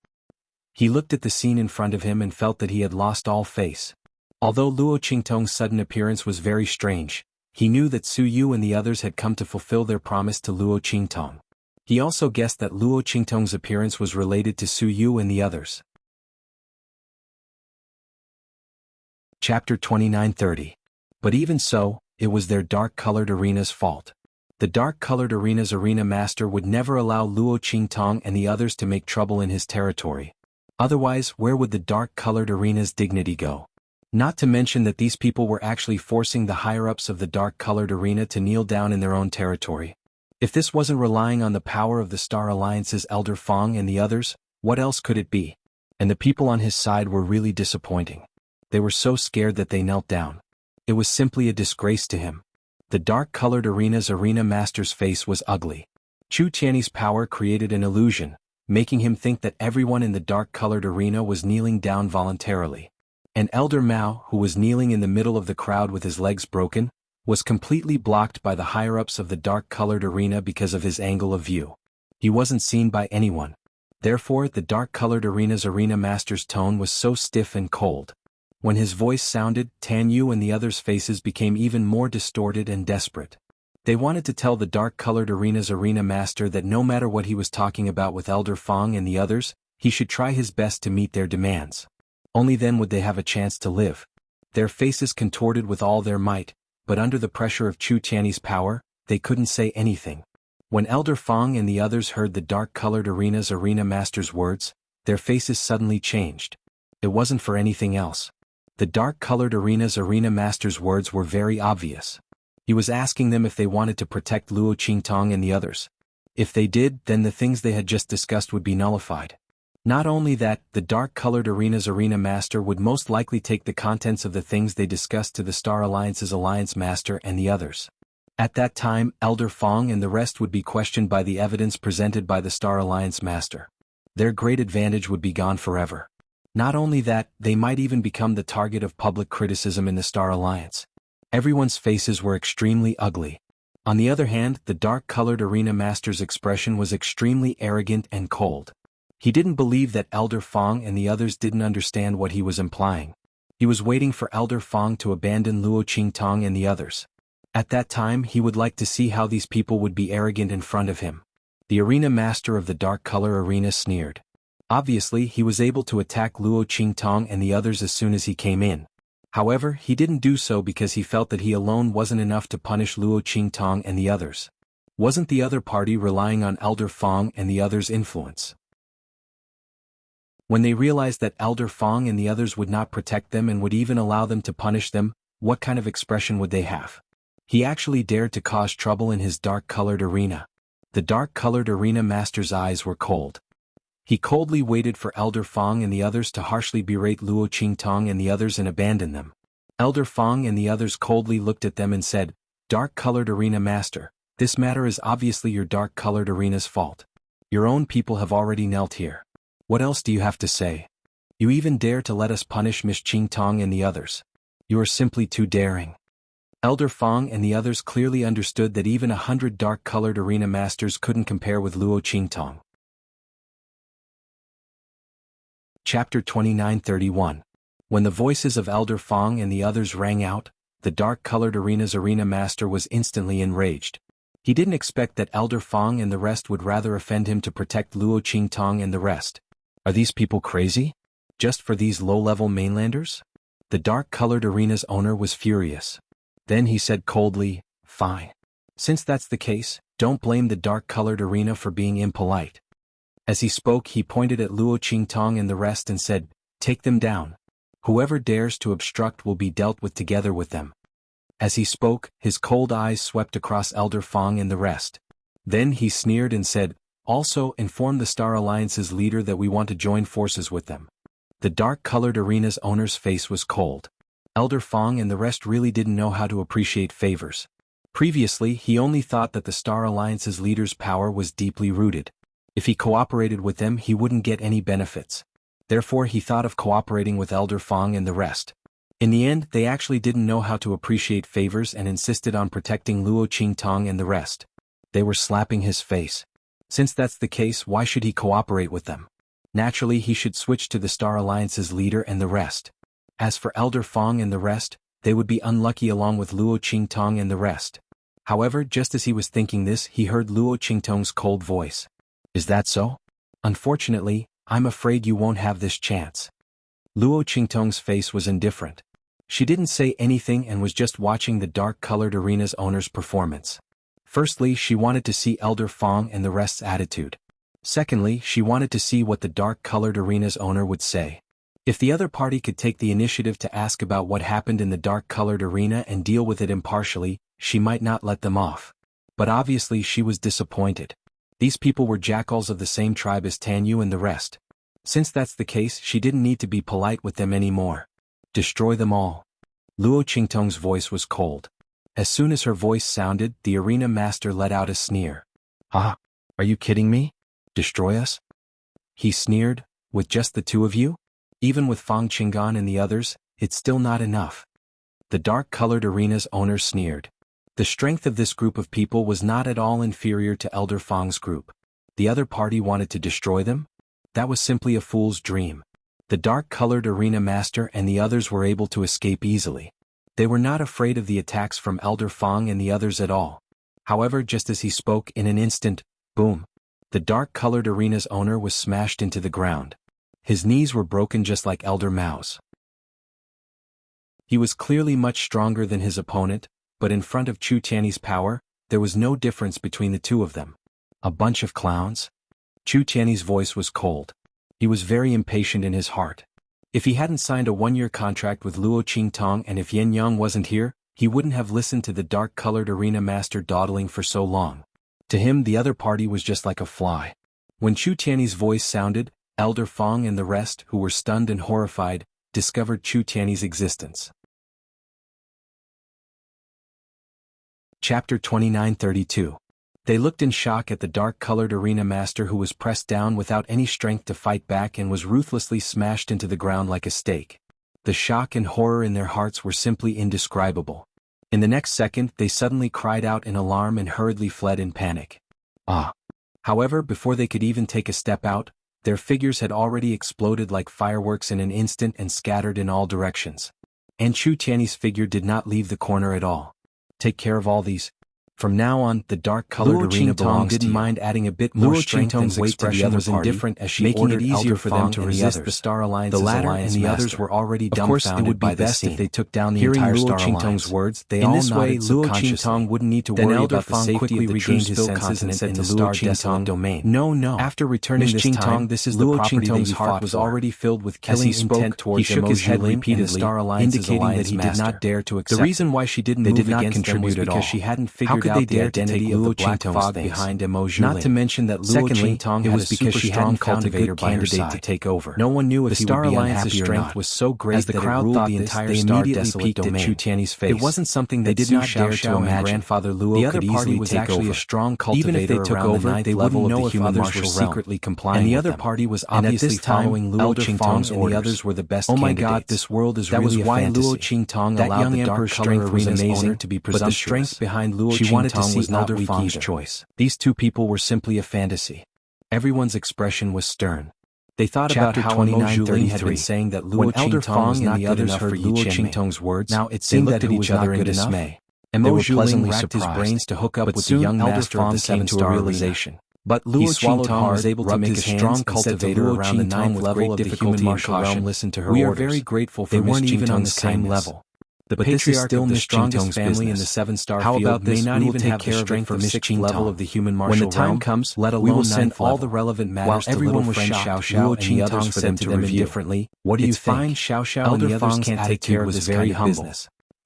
Speaker 1: He looked at the scene in front of him and felt that he had lost all face. Although Luo Qingtong's sudden appearance was very strange, he knew that Su Yu and the others had come to fulfill their promise to Luo Qingtong. He also guessed that Luo Qingtong's appearance was related to Su Yu and the others. Chapter 29:30. But even so, it was their dark-colored arena's fault. The dark-colored arena's arena master would never allow Luo Qingtong and the others to make trouble in his territory. Otherwise, where would the dark-colored arena's dignity go? Not to mention that these people were actually forcing the higher-ups of the dark-colored arena to kneel down in their own territory. If this wasn't relying on the power of the Star Alliance's Elder Fong and the others, what else could it be? And the people on his side were really disappointing. They were so scared that they knelt down. It was simply a disgrace to him. The dark-colored arena's arena master's face was ugly. Chu Tiany's power created an illusion, making him think that everyone in the dark-colored arena was kneeling down voluntarily. And Elder Mao, who was kneeling in the middle of the crowd with his legs broken, was completely blocked by the higher-ups of the dark-colored arena because of his angle of view. He wasn't seen by anyone. Therefore, the dark-colored arena's arena master's tone was so stiff and cold. When his voice sounded, Tan Yu and the others' faces became even more distorted and desperate. They wanted to tell the dark-colored arena's arena master that no matter what he was talking about with Elder Fong and the others, he should try his best to meet their demands. Only then would they have a chance to live. Their faces contorted with all their might, but under the pressure of Chu Tiany's power, they couldn't say anything. When Elder Fong and the others heard the dark-colored arena's arena master's words, their faces suddenly changed. It wasn't for anything else. The dark-colored arena's arena master's words were very obvious. He was asking them if they wanted to protect Luo Qingtong and the others. If they did, then the things they had just discussed would be nullified. Not only that, the dark-colored arena's arena master would most likely take the contents of the things they discussed to the Star Alliance's Alliance Master and the others. At that time, Elder Fong and the rest would be questioned by the evidence presented by the Star Alliance Master. Their great advantage would be gone forever. Not only that, they might even become the target of public criticism in the Star Alliance. Everyone's faces were extremely ugly. On the other hand, the dark-colored arena master's expression was extremely arrogant and cold. He didn't believe that Elder Fong and the others didn't understand what he was implying. He was waiting for Elder Fong to abandon Luo Qingtong and the others. At that time, he would like to see how these people would be arrogant in front of him. The arena master of the dark color arena sneered. Obviously, he was able to attack Luo Qingtong and the others as soon as he came in. However, he didn't do so because he felt that he alone wasn't enough to punish Luo Qingtong and the others. Wasn't the other party relying on Elder Fong and the others' influence? When they realized that Elder Fong and the others would not protect them and would even allow them to punish them, what kind of expression would they have? He actually dared to cause trouble in his dark-colored arena. The dark-colored arena master's eyes were cold. He coldly waited for Elder Fong and the others to harshly berate Luo Qingtong and the others and abandon them. Elder Fong and the others coldly looked at them and said, "Dark-colored arena master, this matter is obviously your dark-colored arena's fault. Your own people have already knelt here. What else do you have to say? You even dare to let us punish Miss Qingtong and the others. You are simply too daring." Elder Fong and the others clearly understood that even 100 dark-colored arena masters couldn't compare with Luo Qingtong. Chapter 29:31. When the voices of Elder Fong and the others rang out, the dark-colored arena's arena master was instantly enraged. He didn't expect that Elder Fong and the rest would rather offend him to protect Luo Qingtong and the rest. Are these people crazy? Just for these low-level mainlanders? The dark-colored arena's owner was furious. Then he said coldly, "Fine. Since that's the case, don't blame the dark-colored arena for being impolite." As he spoke, he pointed at Luo Qingtong and the rest and said, Take them down. Whoever dares to obstruct will be dealt with together with them. As he spoke, his cold eyes swept across Elder Fong and the rest. Then he sneered and said, "Also inform the Star Alliance's leader that we want to join forces with them." The dark-colored arena's owner's face was cold. Elder Fong and the rest really didn't know how to appreciate favors. Previously, he only thought that the Star Alliance's leader's power was deeply rooted. If he cooperated with them, he wouldn't get any benefits. Therefore, he thought of cooperating with Elder Fong and the rest. In the end, they actually didn't know how to appreciate favors and insisted on protecting Luo Qingtong and the rest. They were slapping his face. Since that's the case, why should he cooperate with them? Naturally, he should switch to the Star Alliance's leader and the rest. As for Elder Fong and the rest, they would be unlucky along with Luo Qingtong and the rest. However, just as he was thinking this, he heard Luo Qingtong's cold voice. "Is that so? Unfortunately, I'm afraid you won't have this chance." Luo Qingtong's face was indifferent. She didn't say anything and was just watching the dark-colored arena's owner's performance. Firstly, she wanted to see Elder Fong and the rest's attitude. Secondly, she wanted to see what the dark-colored arena's owner would say. If the other party could take the initiative to ask about what happened in the dark-colored arena and deal with it impartially, she might not let them off. But obviously she was disappointed. These people were jackals of the same tribe as Tanyu and the rest. Since that's the case, she didn't need to be polite with them anymore. Destroy them all. Luo Qingtong's voice was cold. As soon as her voice sounded, the arena master let out a sneer. "Ah, are you kidding me? Destroy us?" He sneered, "With just the two of you? Even with Fang Qinggan and the others, it's still not enough." The dark-colored arena's owner sneered. The strength of this group of people was not at all inferior to Elder Fang's group. The other party wanted to destroy them? That was simply a fool's dream. The dark-colored arena master and the others were able to escape easily. They were not afraid of the attacks from Elder Fang and the others at all. However, just as he spoke, in an instant, boom! The dark-colored arena's owner was smashed into the ground. His knees were broken just like Elder Mao's. He was clearly much stronger than his opponent, but in front of Chu Tiany's power, there was no difference between the two of them. A bunch of clowns? Chu Tiany's voice was cold. He was very impatient in his heart. If he hadn't signed a one-year contract with Luo Qingtong and if Yen Yang wasn't here, he wouldn't have listened to the dark-colored arena master dawdling for so long. To him, the other party was just like a fly. When Chu Tiany's voice sounded, Elder Fong and the rest, who were stunned and horrified, discovered Chu Tiany's existence. Chapter 2932. They looked in shock at the dark-colored arena master who was pressed down without any strength to fight back and was ruthlessly smashed into the ground like a steak. The shock and horror in their hearts were simply indescribable. In the next second, they suddenly cried out in alarm and hurriedly fled in panic. Ah! However, before they could even take a step out, their figures had already exploded like fireworks in an instant and scattered in all directions. And Chu Tiany's figure did not leave the corner at all. Take care of all these. From now on, the dark-colored arena belongs to you. Didn't mind adding a bit more strength and weight to the other was indifferent as she making it easier for them to resist the Star Alliance's the latter and the others were already dumbfounded by the scene. If they took down the entire Star Alliance. Words, they all nodded subconsciously. Luo Qingtong wouldn't need to worry about the safety of the true spill continent in the Star Desolate domain. No. After returning this time, this is the property that you heart was already filled with killing intent towards him. He shook his head repeatedly, indicating that he did not dare to accept. The reason why she didn't move against them was because she hadn't figured out the identity of the black fog behind Mo Zhuling. Not to mention that Luo Qingtong had a super strong cultivator by her side to take over. No one knew if the Star Alliance's strength was so great as the crowd thought the entire Star Desolate domain. Chu Tiany's face. It wasn't something they did not dare to imagine. Grandfather Luo the other party was actually a strong cultivator. Even if they took over, they wouldn't know if others were secretly complying. And the other party was obviously following Luo Qingtong's orders. And the others were the best candidates. Oh my God, this world is really a fantasy. That was why Luo Qingtong allowed the dark strength was amazing to be presumptuous. But the strength behind Luo Qingtong was not Elder Fang's choice. These two people were simply a fantasy. Everyone's expression was stern. They thought about how Mo Zhuling had been saying that Luo Qingtong was not good enough for Luo Qingtong's words. Now it seemed that he was not good enough. And Mo Zhuling racked his brains to hook up with the young master of the seven-star realization. But Luo Qingtong was able to make a strong cultivator around the ninth level of the human martial realm listen to her orders. We are very grateful for Miss Qingtong's kindness. The patriarch of the strongest family in the seven-star field may not even have the strength of sixth level of the human martial realm. When the time comes, let alone we will send all the relevant matters to everyone was friend Xiao Xiao and the others for them to review indifferently. What do you think? Fine, Xiao Xiao and the others can't take care of this very humble.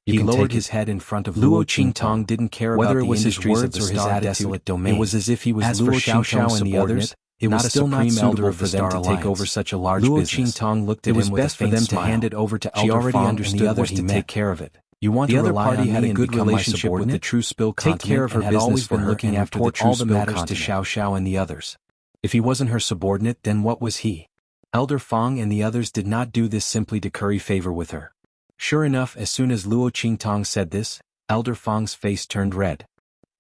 Speaker 1: He lowered his head in front of Luo Qingtong didn't care about the industries of the star desolate domain. It was as if he was Luo Xiao and the others. It was still not suitable for them to take over such a large business. Luo Qingtong looked at him with a faint smile. It was best for them to hand it over to Elder Fong and the others to take care of it. You want the other party had a good relationship with the True Spill Continent. Take care of her business. Had always been looking after all the matters to Xiao Xiao and the others. If he wasn't her subordinate, then what was he? Elder Fong and the others did not do this simply to curry favor with her. Sure enough, as soon as Luo Qingtong said this, Elder Fong's face turned red.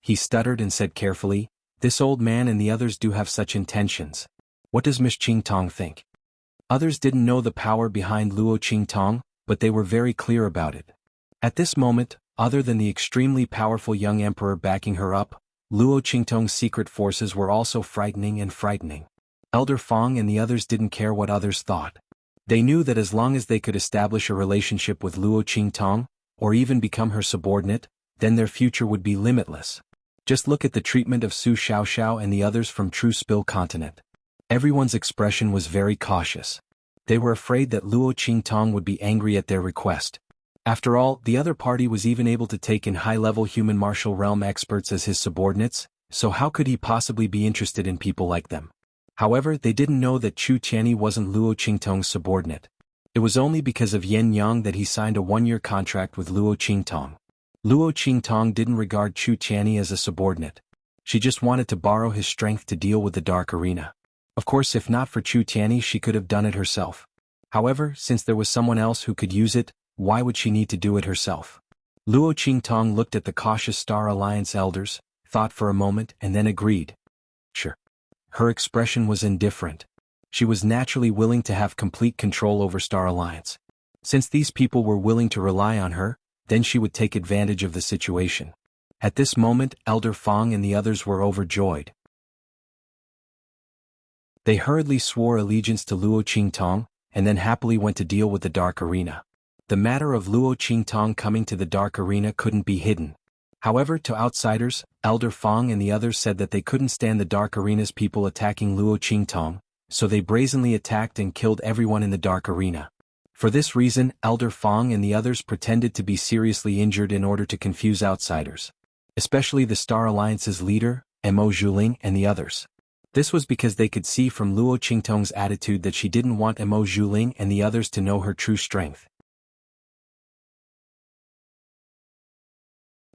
Speaker 1: He stuttered and said carefully, "This old man and the others do have such intentions. What does Miss Qingtong think?" Others didn't know the power behind Luo Qingtong, but they were very clear about it. At this moment, other than the extremely powerful young emperor backing her up, Luo Qingtong's secret forces were also frightening. Elder Fong and the others didn't care what others thought. They knew that as long as they could establish a relationship with Luo Qingtong, or even become her subordinate, then their future would be limitless. Just look at the treatment of Su Xiaoxiao and the others from True Spill Continent. Everyone's expression was very cautious. They were afraid that Luo Qingtong would be angry at their request. After all, the other party was even able to take in high-level human martial realm experts as his subordinates, so how could he possibly be interested in people like them? However, they didn't know that Chu Tianyi wasn't Luo Qingtong's subordinate. It was only because of Yen Yang that he signed a one-year contract with Luo Qingtong. Luo Qingtong didn't regard Chu Tianyi as a subordinate. She just wanted to borrow his strength to deal with the Dark Arena. Of course, if not for Chu Tianyi, she could have done it herself. However, since there was someone else who could use it, why would she need to do it herself? Luo Qingtong looked at the cautious Star Alliance elders, thought for a moment and then agreed. Sure. Her expression was indifferent. She was naturally willing to have complete control over Star Alliance. Since these people were willing to rely on her, then she would take advantage of the situation. At this moment, Elder Fong and the others were overjoyed. They hurriedly swore allegiance to Luo Qingtong, and then happily went to deal with the Dark Arena. The matter of Luo Qingtong coming to the Dark Arena couldn't be hidden. However, to outsiders, Elder Fong and the others said that they couldn't stand the Dark Arena's people attacking Luo Qingtong, so they brazenly attacked and killed everyone in the Dark Arena. For this reason, Elder Fong and the others pretended to be seriously injured in order to confuse outsiders. Especially the Star Alliance's leader, Mo Zhuling and the others. This was because they could see from Luo Qingtong's attitude that she didn't want Mo Zhuling and the others to know her true strength.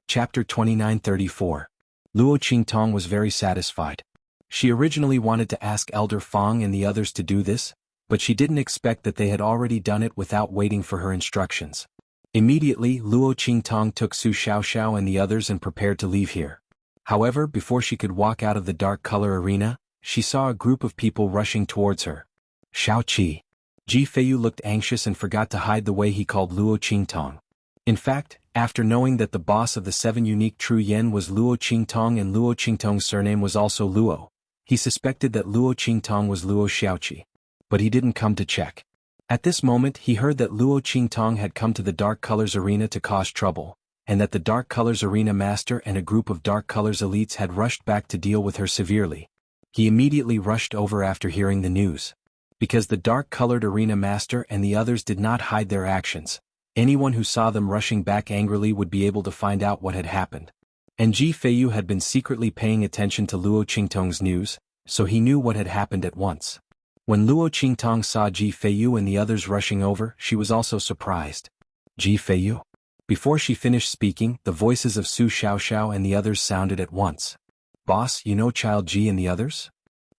Speaker 1: Chapter 2934. Luo Qingtong was very satisfied. She originally wanted to ask Elder Fong and the others to do this, but she didn't expect that they had already done it without waiting for her instructions. Immediately, Luo Qingtong took Su Xiaoxiao and the others and prepared to leave here. However, before she could walk out of the dark color arena, she saw a group of people rushing towards her. Xiao Qi. Ji Feiyu looked anxious and forgot to hide the way he called Luo Qingtong. In fact, after knowing that the boss of the 7 unique True Yen was Luo Qingtong and Luo Qingtong's surname was also Luo, he suspected that Luo Qingtong was Luo Xiaoqi. But he didn't come to check. At this moment he heard that Luo Qingtong had come to the Dark Colors Arena to cause trouble, and that the Dark Colors Arena Master and a group of Dark Colors elites had rushed back to deal with her severely. He immediately rushed over after hearing the news. Because the Dark Colored Arena Master and the others did not hide their actions, anyone who saw them rushing back angrily would be able to find out what had happened. And Ji Feiyu had been secretly paying attention to Luo Qingtong's news, so he knew what had happened at once. When Luo Qingtong saw Ji Feiyu and the others rushing over, she was also surprised. Ji Feiyu? Before she finished speaking, the voices of Su Xiaoxiao and the others sounded at once. Boss, you know Child Ji and the others?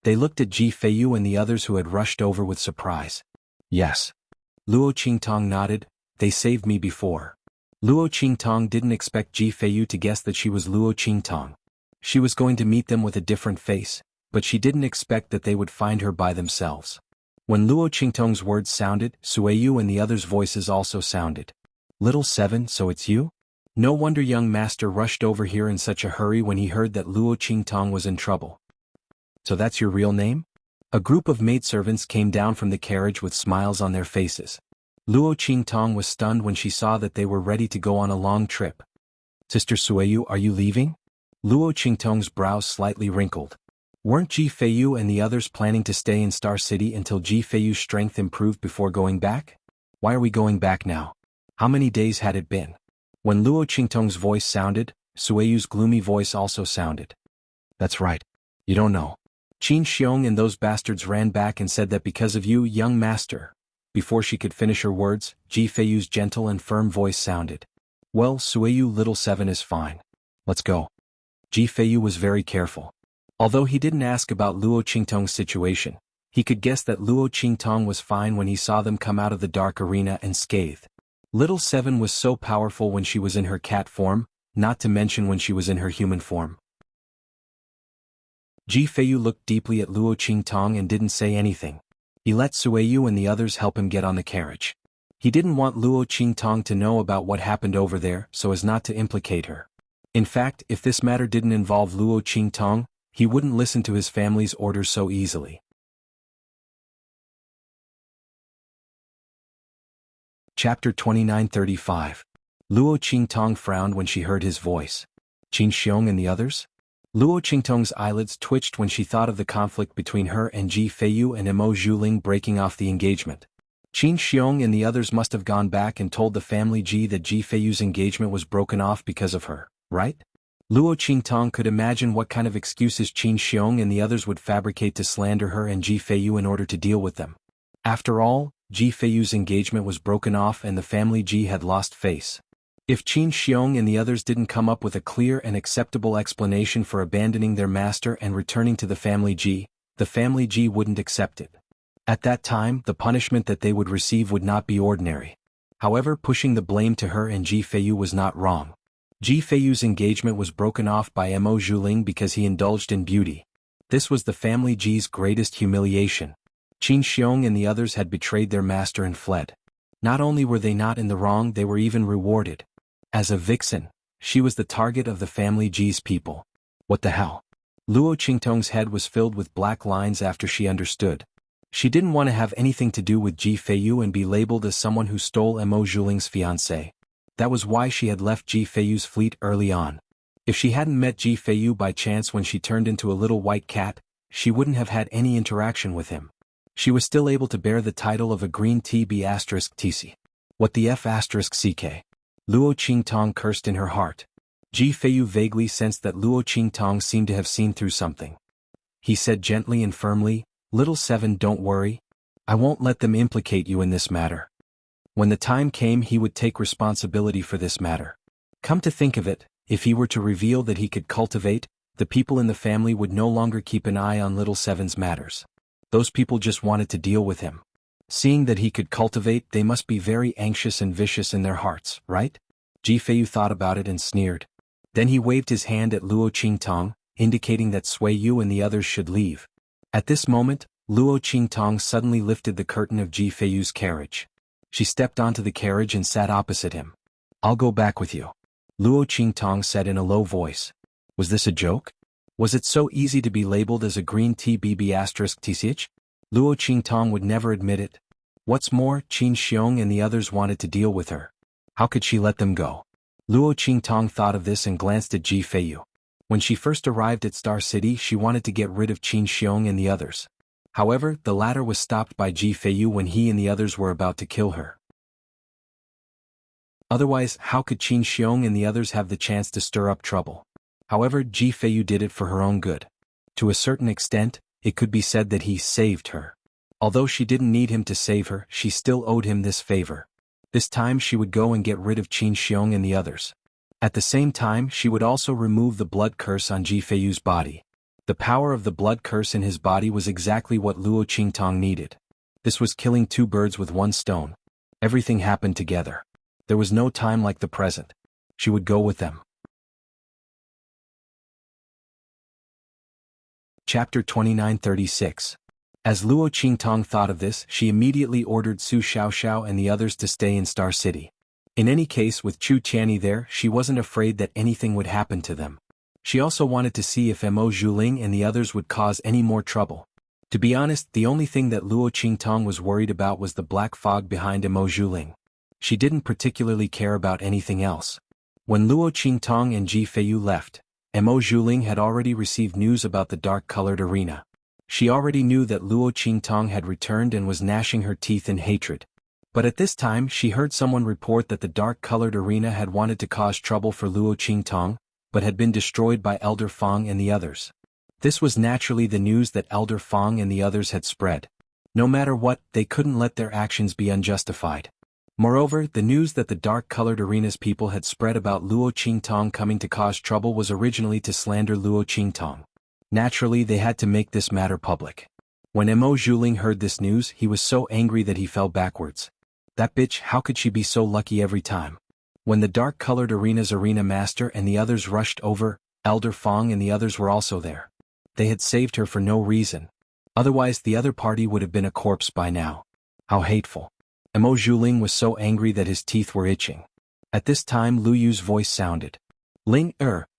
Speaker 1: They looked at Ji Feiyu and the others who had rushed over with surprise. Yes. Luo Qingtong nodded. They saved me before. Luo Qingtong didn't expect Ji Feiyu to guess that she was Luo Qingtong. She was going to meet them with a different face, but she didn't expect that they would find her by themselves. When Luo Qingtong's words sounded, Sueyu and the others' voices also sounded. Little 7, so it's you? No wonder young master rushed over here in such a hurry when he heard that Luo Qingtong was in trouble. So that's your real name? A group of maidservants came down from the carriage with smiles on their faces. Luo Qingtong was stunned when she saw that they were ready to go on a long trip. Sister Sueyu, are you leaving? Luo Qingtong's brows slightly wrinkled. Weren't Ji Feiyu and the others planning to stay in Star City until Ji Feiyu's strength improved before going back? Why are we going back now? How many days had it been? When Luo Qingtong's voice sounded, Sueyu's gloomy voice also sounded. That's right. You don't know. Qin Xiong and those bastards ran back and said that because of you, young master. Before she could finish her words, Ji Feiyu's gentle and firm voice sounded. Well, Sueyu little 7 is fine. Let's go. Ji Feiyu was very careful. Although he didn't ask about Luo Qingtong's situation, he could guess that Luo Qingtong was fine when he saw them come out of the dark arena unscathed. Little 7 was so powerful when she was in her cat form, not to mention when she was in her human form. Ji Feiyu looked deeply at Luo Qingtong and didn't say anything. He let Sueyu and the others help him get on the carriage. He didn't want Luo Qingtong to know about what happened over there so as not to implicate her. In fact, if this matter didn't involve Luo Qingtong, he wouldn't listen to his family's orders so easily. Chapter 2935. Luo Qingtong frowned when she heard his voice. Qin Xiong and the others? Luo Qingtong's eyelids twitched when she thought of the conflict between her and Ji Feiyu and Mo Zhuling breaking off the engagement. Qin Xiong and the others must have gone back and told the family Ji that Ji Feiyu's engagement was broken off because of her, right? Luo Qingtong could imagine what kind of excuses Qin Xiong and the others would fabricate to slander her and Ji Feiyu in order to deal with them. After all, Ji Feiyu's engagement was broken off and the family Ji had lost face. If Qin Xiong and the others didn't come up with a clear and acceptable explanation for abandoning their master and returning to the family Ji wouldn't accept it. At that time, the punishment that they would receive would not be ordinary. However, pushing the blame to her and Ji Feiyu was not wrong. Ji Feiyu's engagement was broken off by Mo Zhuling because he indulged in beauty. This was the family Ji's greatest humiliation. Qin Xiong and the others had betrayed their master and fled. Not only were they not in the wrong, they were even rewarded. As a vixen, she was the target of the family Ji's people. What the hell? Luo Qingtong's head was filled with black lines after she understood. She didn't want to have anything to do with Ji Feiyu and be labeled as someone who stole Mo Zhuling's fiancé. That was why she had left Ji Feiyu's fleet early on. If she hadn't met Ji Feiyu by chance when she turned into a little white cat, she wouldn't have had any interaction with him. She was still able to bear the title of a green TB*TC. What the F*CK? Luo Qingtong cursed in her heart. Ji Feiyu vaguely sensed that Luo Qingtong seemed to have seen through something. He said gently and firmly, "Little 7, don't worry. I won't let them implicate you in this matter." When the time came, he would take responsibility for this matter. Come to think of it, if he were to reveal that he could cultivate, the people in the family would no longer keep an eye on Little 7's matters. Those people just wanted to deal with him. Seeing that he could cultivate, they must be very anxious and vicious in their hearts, right? Ji Feiyu thought about it and sneered. Then he waved his hand at Luo Qingtong, indicating that Sueyu and the others should leave. At this moment, Luo Qingtong suddenly lifted the curtain of Ji Feiyu's carriage. She stepped onto the carriage and sat opposite him. "I'll go back with you," Luo Qingtong said in a low voice. Was this a joke? Was it so easy to be labeled as a green TBB*TCH? Luo Qingtong would never admit it. What's more, Qin Xiong and the others wanted to deal with her. How could she let them go? Luo Qingtong thought of this and glanced at Ji Feiyu. When she first arrived at Star City, she wanted to get rid of Qin Xiong and the others. However, the latter was stopped by Ji Feiyu when he and the others were about to kill her. Otherwise, how could Qin Xiong and the others have the chance to stir up trouble? However, Ji Feiyu did it for her own good. To a certain extent, it could be said that he saved her. Although she didn't need him to save her, she still owed him this favor. This time she would go and get rid of Qin Xiong and the others. At the same time, she would also remove the blood curse on Ji Feiyu's body. The power of the blood curse in his body was exactly what Luo Qingtong needed. This was killing two birds with one stone. Everything happened together. There was no time like the present. She would go with them. Chapter 2936. As Luo Qingtong thought of this, she immediately ordered Su Xiaoxiao and the others to stay in Star City. In any case, with Chu Qianni there, she wasn't afraid that anything would happen to them. She also wanted to see if Mo Zhuling and the others would cause any more trouble. To be honest, the only thing that Luo Qingtong was worried about was the black fog behind Mo Zhuling. She didn't particularly care about anything else. When Luo Qingtong and Ji Feiyu left, Mo Zhuling had already received news about the dark-colored arena. She already knew that Luo Qingtong had returned and was gnashing her teeth in hatred. But at this time she heard someone report that the dark-colored arena had wanted to cause trouble for Luo Qingtong, but had been destroyed by Elder Fang and the others. This was naturally the news that Elder Fang and the others had spread. No matter what, they couldn't let their actions be unjustified. Moreover, the news that the dark-colored arena's people had spread about Luo Qingtong coming to cause trouble was originally to slander Luo Qingtong. Naturally, they had to make this matter public. When Mo Zhuling heard this news, he was so angry that he fell backwards. That bitch, how could she be so lucky every time? When the dark-colored arena's arena master and the others rushed over, Elder Fang and the others were also there. They had saved her for no reason. Otherwise the other party would have been a corpse by now. How hateful. Mo Zhuling was so angry that his teeth were itching. At this time Lu Yu's voice sounded. Ling,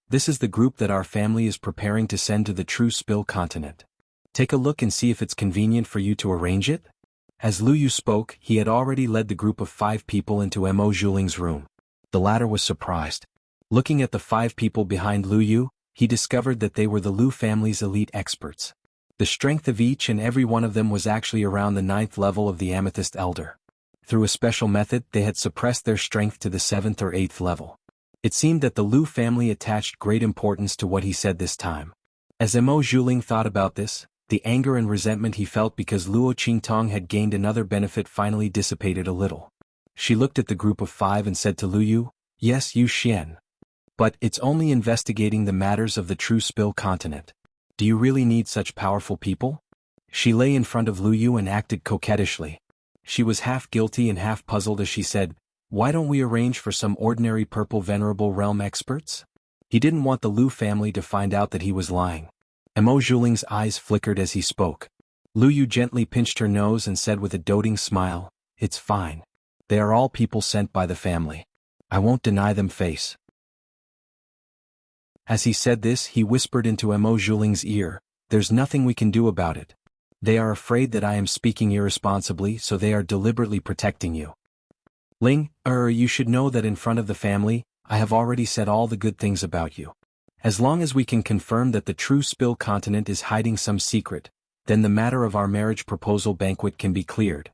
Speaker 1: this is the group that our family is preparing to send to the True Spill continent. Take a look and see if it's convenient for you to arrange it? As Lu Yu spoke, he had already led the group of 5 people into Mo Zhuling's room. The latter was surprised. Looking at the 5 people behind Lu Yu, he discovered that they were the Lu family's elite experts. The strength of each and every one of them was actually around the 9th level of the Amethyst Elder. Through a special method, they had suppressed their strength to the 7th or 8th level. It seemed that the Lu family attached great importance to what he said this time. As Mo Zhuling thought about this, the anger and resentment he felt because Luo Qingtong had gained another benefit finally dissipated a little. She looked at the group of 5 and said to Lu Yu, "Yes, Yu Xian. But it's only investigating the matters of the True Spill continent. Do you really need such powerful people?" She lay in front of Lu Yu and acted coquettishly. She was half guilty and half puzzled as she said, "Why don't we arrange for some ordinary purple venerable realm experts?" He didn't want the Lu family to find out that he was lying. Mo Zhuling's eyes flickered as he spoke. Lu Yu gently pinched her nose and said with a doting smile, "It's fine. They are all people sent by the family. I won't deny them face." As he said this, he whispered into Mo Zhuling's ear, "There's nothing we can do about it. They are afraid that I am speaking irresponsibly, so they are deliberately protecting you. Ling, you should know that in front of the family, I have already said all the good things about you. As long as we can confirm that the True Spill continent is hiding some secret, then the matter of our marriage proposal banquet can be cleared.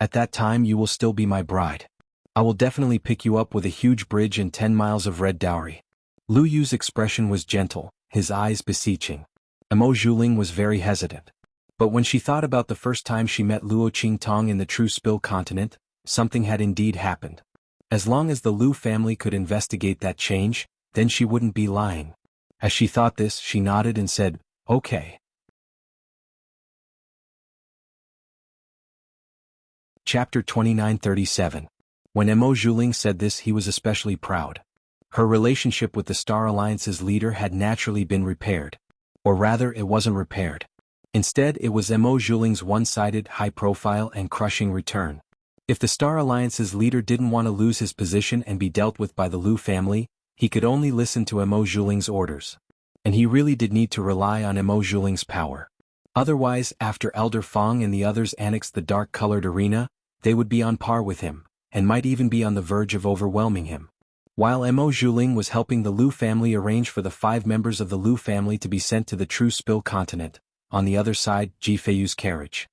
Speaker 1: At that time you will still be my bride. I will definitely pick you up with a huge bridge and 10 miles of red dowry." Lu Yu's expression was gentle, his eyes beseeching. Mo Zhuling was very hesitant. But when she thought about the first time she met Luo Qingtong in the True Spill continent, something had indeed happened. As long as the Lu family could investigate that change, then she wouldn't be lying. As she thought this, she nodded and said, "Okay." Chapter 2937. When Mo Zhuling said this, he was especially proud. Her relationship with the Star Alliance's leader had naturally been repaired. Or rather, it wasn't repaired. Instead, it was Mo Zhuling's one-sided, high-profile and crushing return. If the Star Alliance's leader didn't want to lose his position and be dealt with by the Lu family, he could only listen to Mo Zhuling's orders. And he really did need to rely on Mo Zhuling's power. Otherwise, after Elder Fang and the others annexed the dark-colored arena, they would be on par with him, and might even be on the verge of overwhelming him. While Mo Zhuling was helping the Lu family arrange for the 5 members of the Lu family to be sent to the True Spill continent, on the other side, Ji Feiyu's carriage.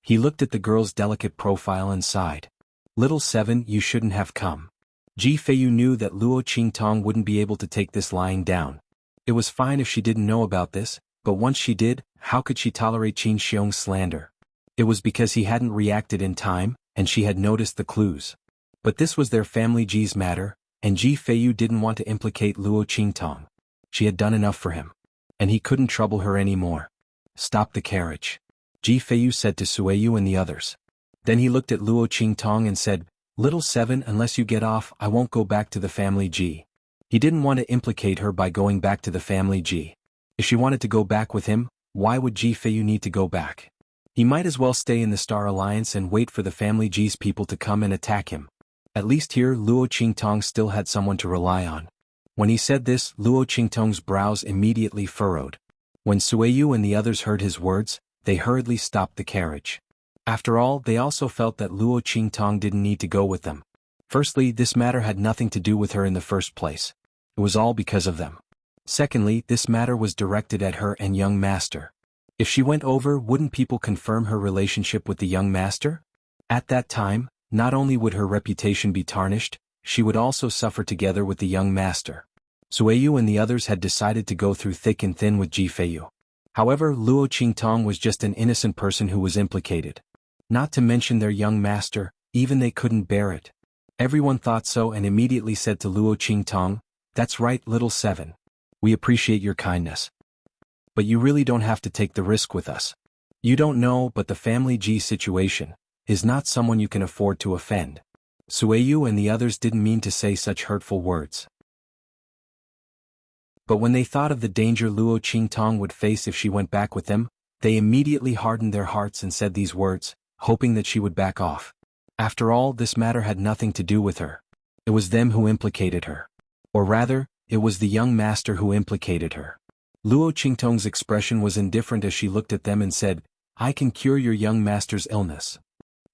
Speaker 1: He looked at the girl's delicate profile and sighed. "Little 7, you shouldn't have come." Ji Feiyu knew that Luo Qingtong wouldn't be able to take this lying down. It was fine if she didn't know about this, but once she did, how could she tolerate Qin Xiong's slander? It was because he hadn't reacted in time, and she had noticed the clues. But this was their family Ji's matter, and Ji Feiyu didn't want to implicate Luo Qingtong. She had done enough for him. And he couldn't trouble her anymore. "Stop the carriage," Ji Feiyu said to Sueyu and the others. Then he looked at Luo Qingtong and said, "Little 7, unless you get off, I won't go back to the family Ji." He didn't want to implicate her by going back to the family Ji. If she wanted to go back with him, why would Ji Feiyu need to go back? He might as well stay in the Star Alliance and wait for the family Ji's people to come and attack him. At least here Luo Qingtong still had someone to rely on. When he said this, Luo Qingtong's brows immediately furrowed. When Sueyu and the others heard his words, they hurriedly stopped the carriage. After all, they also felt that Luo Qingtong didn't need to go with them. Firstly, this matter had nothing to do with her in the first place. It was all because of them. Secondly, this matter was directed at her and young master. If she went over, wouldn't people confirm her relationship with the young master? At that time, not only would her reputation be tarnished, she would also suffer together with the young master. Suiyu and the others had decided to go through thick and thin with Ji Feiyu. However, Luo Qingtong was just an innocent person who was implicated. Not to mention their young master, even they couldn't bear it. Everyone thought so and immediately said to Luo Qingtong, "That's right, little seven. We appreciate your kindness. But you really don't have to take the risk with us. You don't know, but the family Ji situation is not someone you can afford to offend." Suiyu and the others didn't mean to say such hurtful words. But when they thought of the danger Luo Qingtong would face if she went back with them, they immediately hardened their hearts and said these words, hoping that she would back off. After all, this matter had nothing to do with her. It was them who implicated her. Or rather, it was the young master who implicated her. Luo Qingtong's expression was indifferent as she looked at them and said, "I can cure your young master's illness."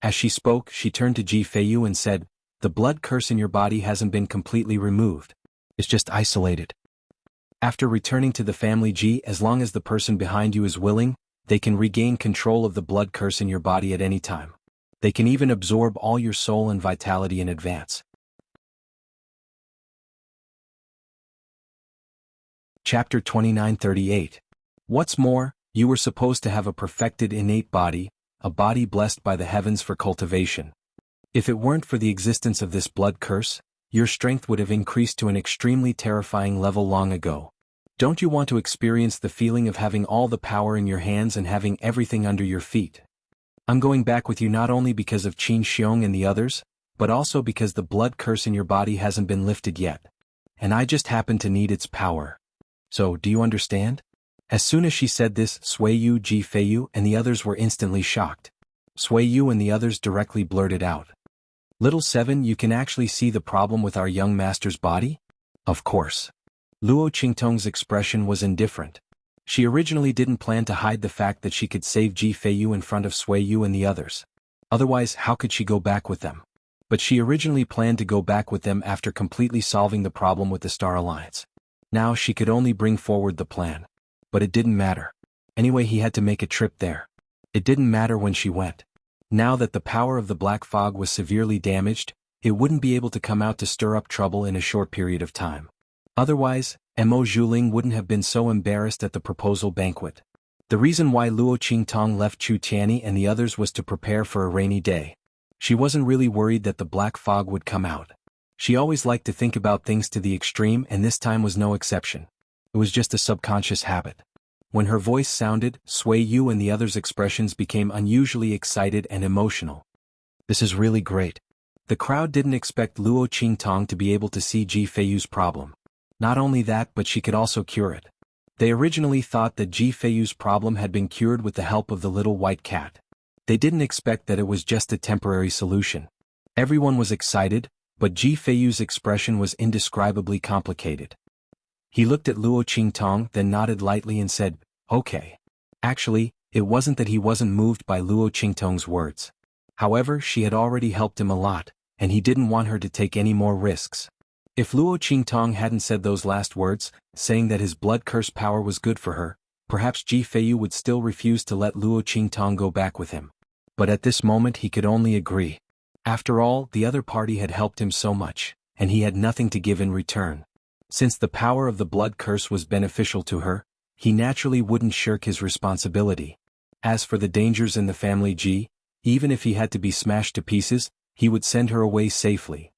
Speaker 1: As she spoke, she turned to Ji Feiyu and said, "The blood curse in your body hasn't been completely removed. It's just isolated. After returning to the family Ji, as long as the person behind you is willing, they can regain control of the blood curse in your body at any time. They can even absorb all your soul and vitality in advance." Chapter 29:38. What's more, you were supposed to have a perfected innate body, a body blessed by the heavens for cultivation. If it weren't for the existence of this blood curse, your strength would have increased to an extremely terrifying level long ago. Don't you want to experience the feeling of having all the power in your hands and having everything under your feet? I'm going back with you not only because of Qin Xiong and the others, but also because the blood curse in your body hasn't been lifted yet. And I just happen to need its power. So, do you understand? As soon as she said this, Suiyu, Ji Feiyu, and the others were instantly shocked. Suiyu and the others directly blurted out, "Little seven, you can actually see the problem with our young master's body?" Of course. Luo Qingtong's expression was indifferent. She originally didn't plan to hide the fact that she could save Ji Feiyu in front of Suiyu and the others. Otherwise, how could she go back with them? But she originally planned to go back with them after completely solving the problem with the Star Alliance. Now she could only bring forward the plan. But it didn't matter. Anyway, he had to make a trip there. It didn't matter when she went. Now that the power of the black fog was severely damaged, it wouldn't be able to come out to stir up trouble in a short period of time. Otherwise, Mo Zhuling wouldn't have been so embarrassed at the proposal banquet. The reason why Luo Qingtong left Chu Tianyi and the others was to prepare for a rainy day. She wasn't really worried that the black fog would come out. She always liked to think about things to the extreme, and this time was no exception. It was just a subconscious habit. When her voice sounded, Suiyu and the others' expressions became unusually excited and emotional. "This is really great." The crowd didn't expect Luo Qingtong to be able to see Ji Feiyu's problem. Not only that, but she could also cure it. They originally thought that Ji Feiyu's problem had been cured with the help of the little white cat. They didn't expect that it was just a temporary solution. Everyone was excited, but Ji Feiyu's expression was indescribably complicated. He looked at Luo Qingtong, then nodded lightly and said, "Okay." Actually, it wasn't that he wasn't moved by Luo Qingtong's words. However, she had already helped him a lot, and he didn't want her to take any more risks. If Luo Qingtong hadn't said those last words, saying that his blood curse power was good for her, perhaps Ji Feiyu would still refuse to let Luo Qingtong go back with him. But at this moment he could only agree. After all, the other party had helped him so much, and he had nothing to give in return. Since the power of the blood curse was beneficial to her, he naturally wouldn't shirk his responsibility. As for the dangers in the family Ji, even if he had to be smashed to pieces, he would send her away safely.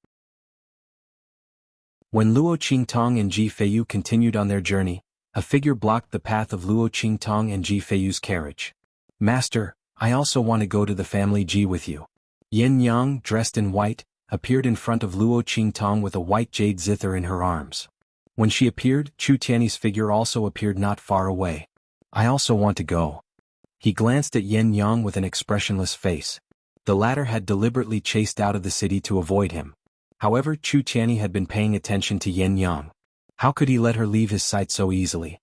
Speaker 1: When Luo Qingtong and Ji Feiyu continued on their journey, a figure blocked the path of Luo Qingtong and Ji Feiyu's carriage. "Master, I also want to go to the family Ji with you." Yin Yang, dressed in white, appeared in front of Luo Qingtong with a white jade zither in her arms. When she appeared, Chu Tianyi's figure also appeared not far away. "I also want to go." He glanced at Yin Yang with an expressionless face. The latter had deliberately chased out of the city to avoid him. However, Chu Tianyi had been paying attention to Yin Yang. How could he let her leave his sight so easily?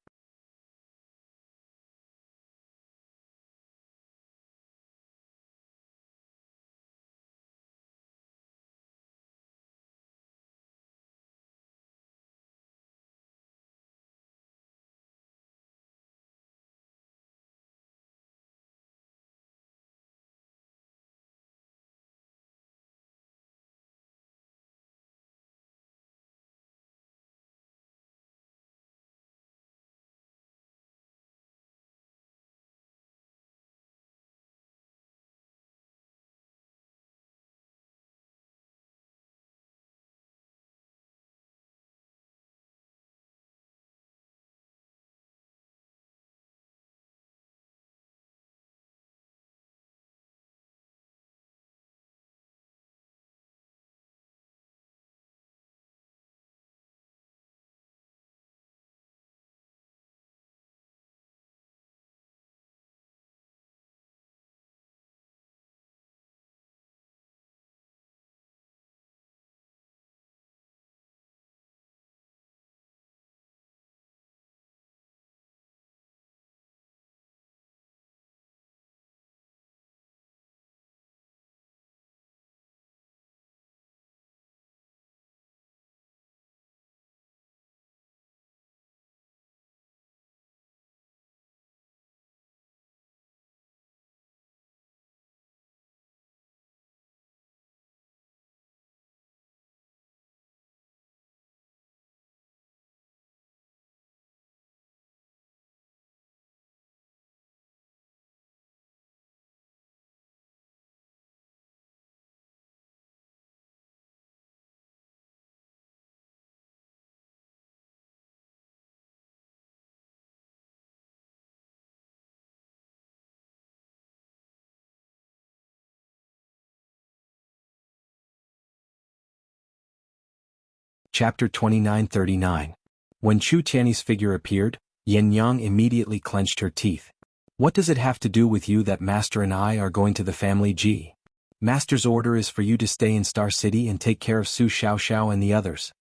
Speaker 1: Chapter 2939. When Chu Tiany's figure appeared, Yin Yang immediately clenched her teeth. What does it have to do with you that Master and I are going to the family G? Master's order is for you to stay in Star City and take care of Su Xiaoxiao and the others.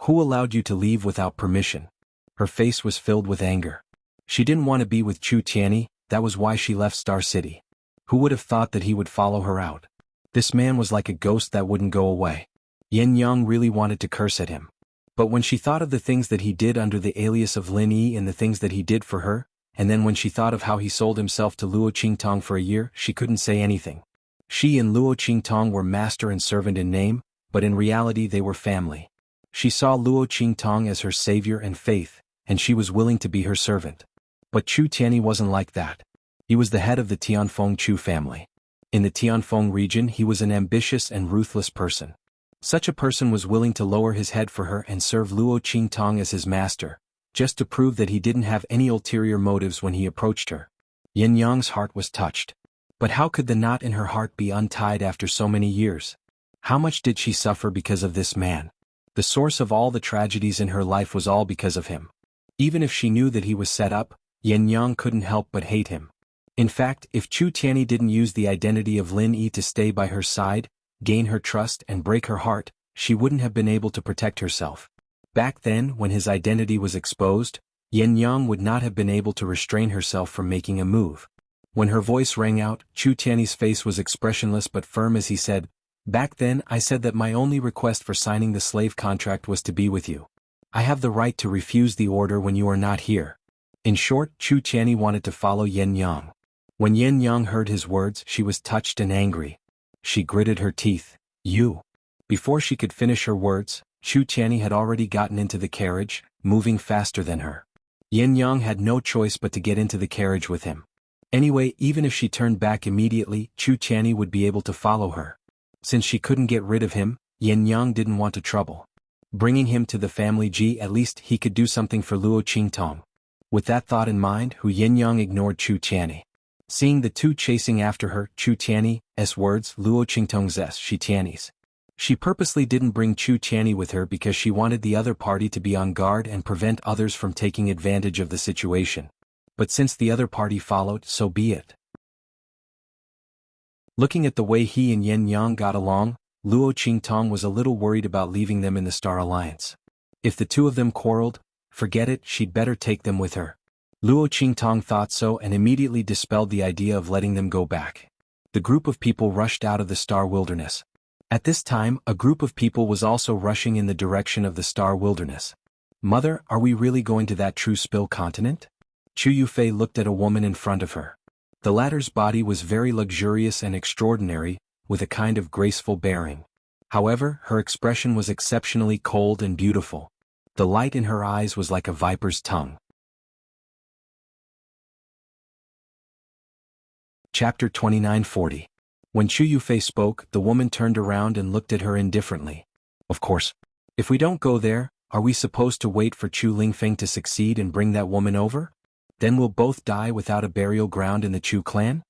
Speaker 1: Who allowed you to leave without permission? Her face was filled with anger. She didn't want to be with Chu Tiany, that was why she left Star City. Who would have thought that he would follow her out? This man was like a ghost that wouldn't go away. Yin Yang really wanted to curse at him. But when she thought of the things that he did under the alias of Lin Yi and the things that he did for her, and then when she thought of how he sold himself to Luo Qingtong for a year, she couldn't say anything. She and Luo Qingtong were master and servant in name, but in reality they were family. She saw Luo Qingtong as her savior and faith, and she was willing to be her servant. But Chu Tiany wasn't like that. He was the head of the Tianfeng Chu family. In the Tianfeng region he was an ambitious and ruthless person. Such a person was willing to lower his head for her and serve Luo Qingtong as his master, just to prove that he didn't have any ulterior motives when he approached her. Yin Yang's heart was touched. But how could the knot in her heart be untied after so many years? How much did she suffer because of this man? The source of all the tragedies in her life was all because of him. Even if she knew that he was set up, Yin Yang couldn't help but hate him. In fact, if Chu Tiany didn't use the identity of Lin Yi to stay by her side, gain her trust and break her heart, she wouldn't have been able to protect herself. Back then, when his identity was exposed, Yin Yang would not have been able to restrain herself from making a move. When her voice rang out, Chu Tiany's face was expressionless but firm as he said, "Back then I said that my only request for signing the slave contract was to be with you. I have the right to refuse the order when you are not here." In short, Chu Tiany wanted to follow Yin Yang. When Yin Yang heard his words, she was touched and angry. She gritted her teeth. "You." Before she could finish her words, Chu Tiany had already gotten into the carriage, moving faster than her. Yin Yang had no choice but to get into the carriage with him. Anyway, even if she turned back immediately, Chu Tiany would be able to follow her. Since she couldn't get rid of him, Yin Yang didn't want to trouble. Bringing him to the family G, at least he could do something for Luo Qingtong. With that thought in mind, Yin Yang ignored Chu Tiany. Seeing the two chasing after her, Chu Tiany's words, Luo Qingtong's Shi Tiany's. She purposely didn't bring Chu Tiany with her because she wanted the other party to be on guard and prevent others from taking advantage of the situation. But since the other party followed, so be it. Looking at the way he and Yin Yang got along, Luo Qingtong was a little worried about leaving them in the Star Alliance. If the two of them quarreled, forget it, she'd better take them with her. Luo Qingtong thought so and immediately dispelled the idea of letting them go back. The group of people rushed out of the Star Wilderness. At this time, a group of people was also rushing in the direction of the Star Wilderness. "Mother, are we really going to that True Spill continent?" Chu Yufei looked at a woman in front of her. The latter's body was very luxurious and extraordinary, with a kind of graceful bearing. However, her expression was exceptionally cold and beautiful. The light in her eyes was like a viper's tongue. Chapter 2940. When Chu Yufei spoke, the woman turned around and looked at her indifferently. "Of course. If we don't go there, are we supposed to wait for Chu Lingfeng to succeed and bring that woman over? Then we'll both die without a burial ground in the Chu clan?"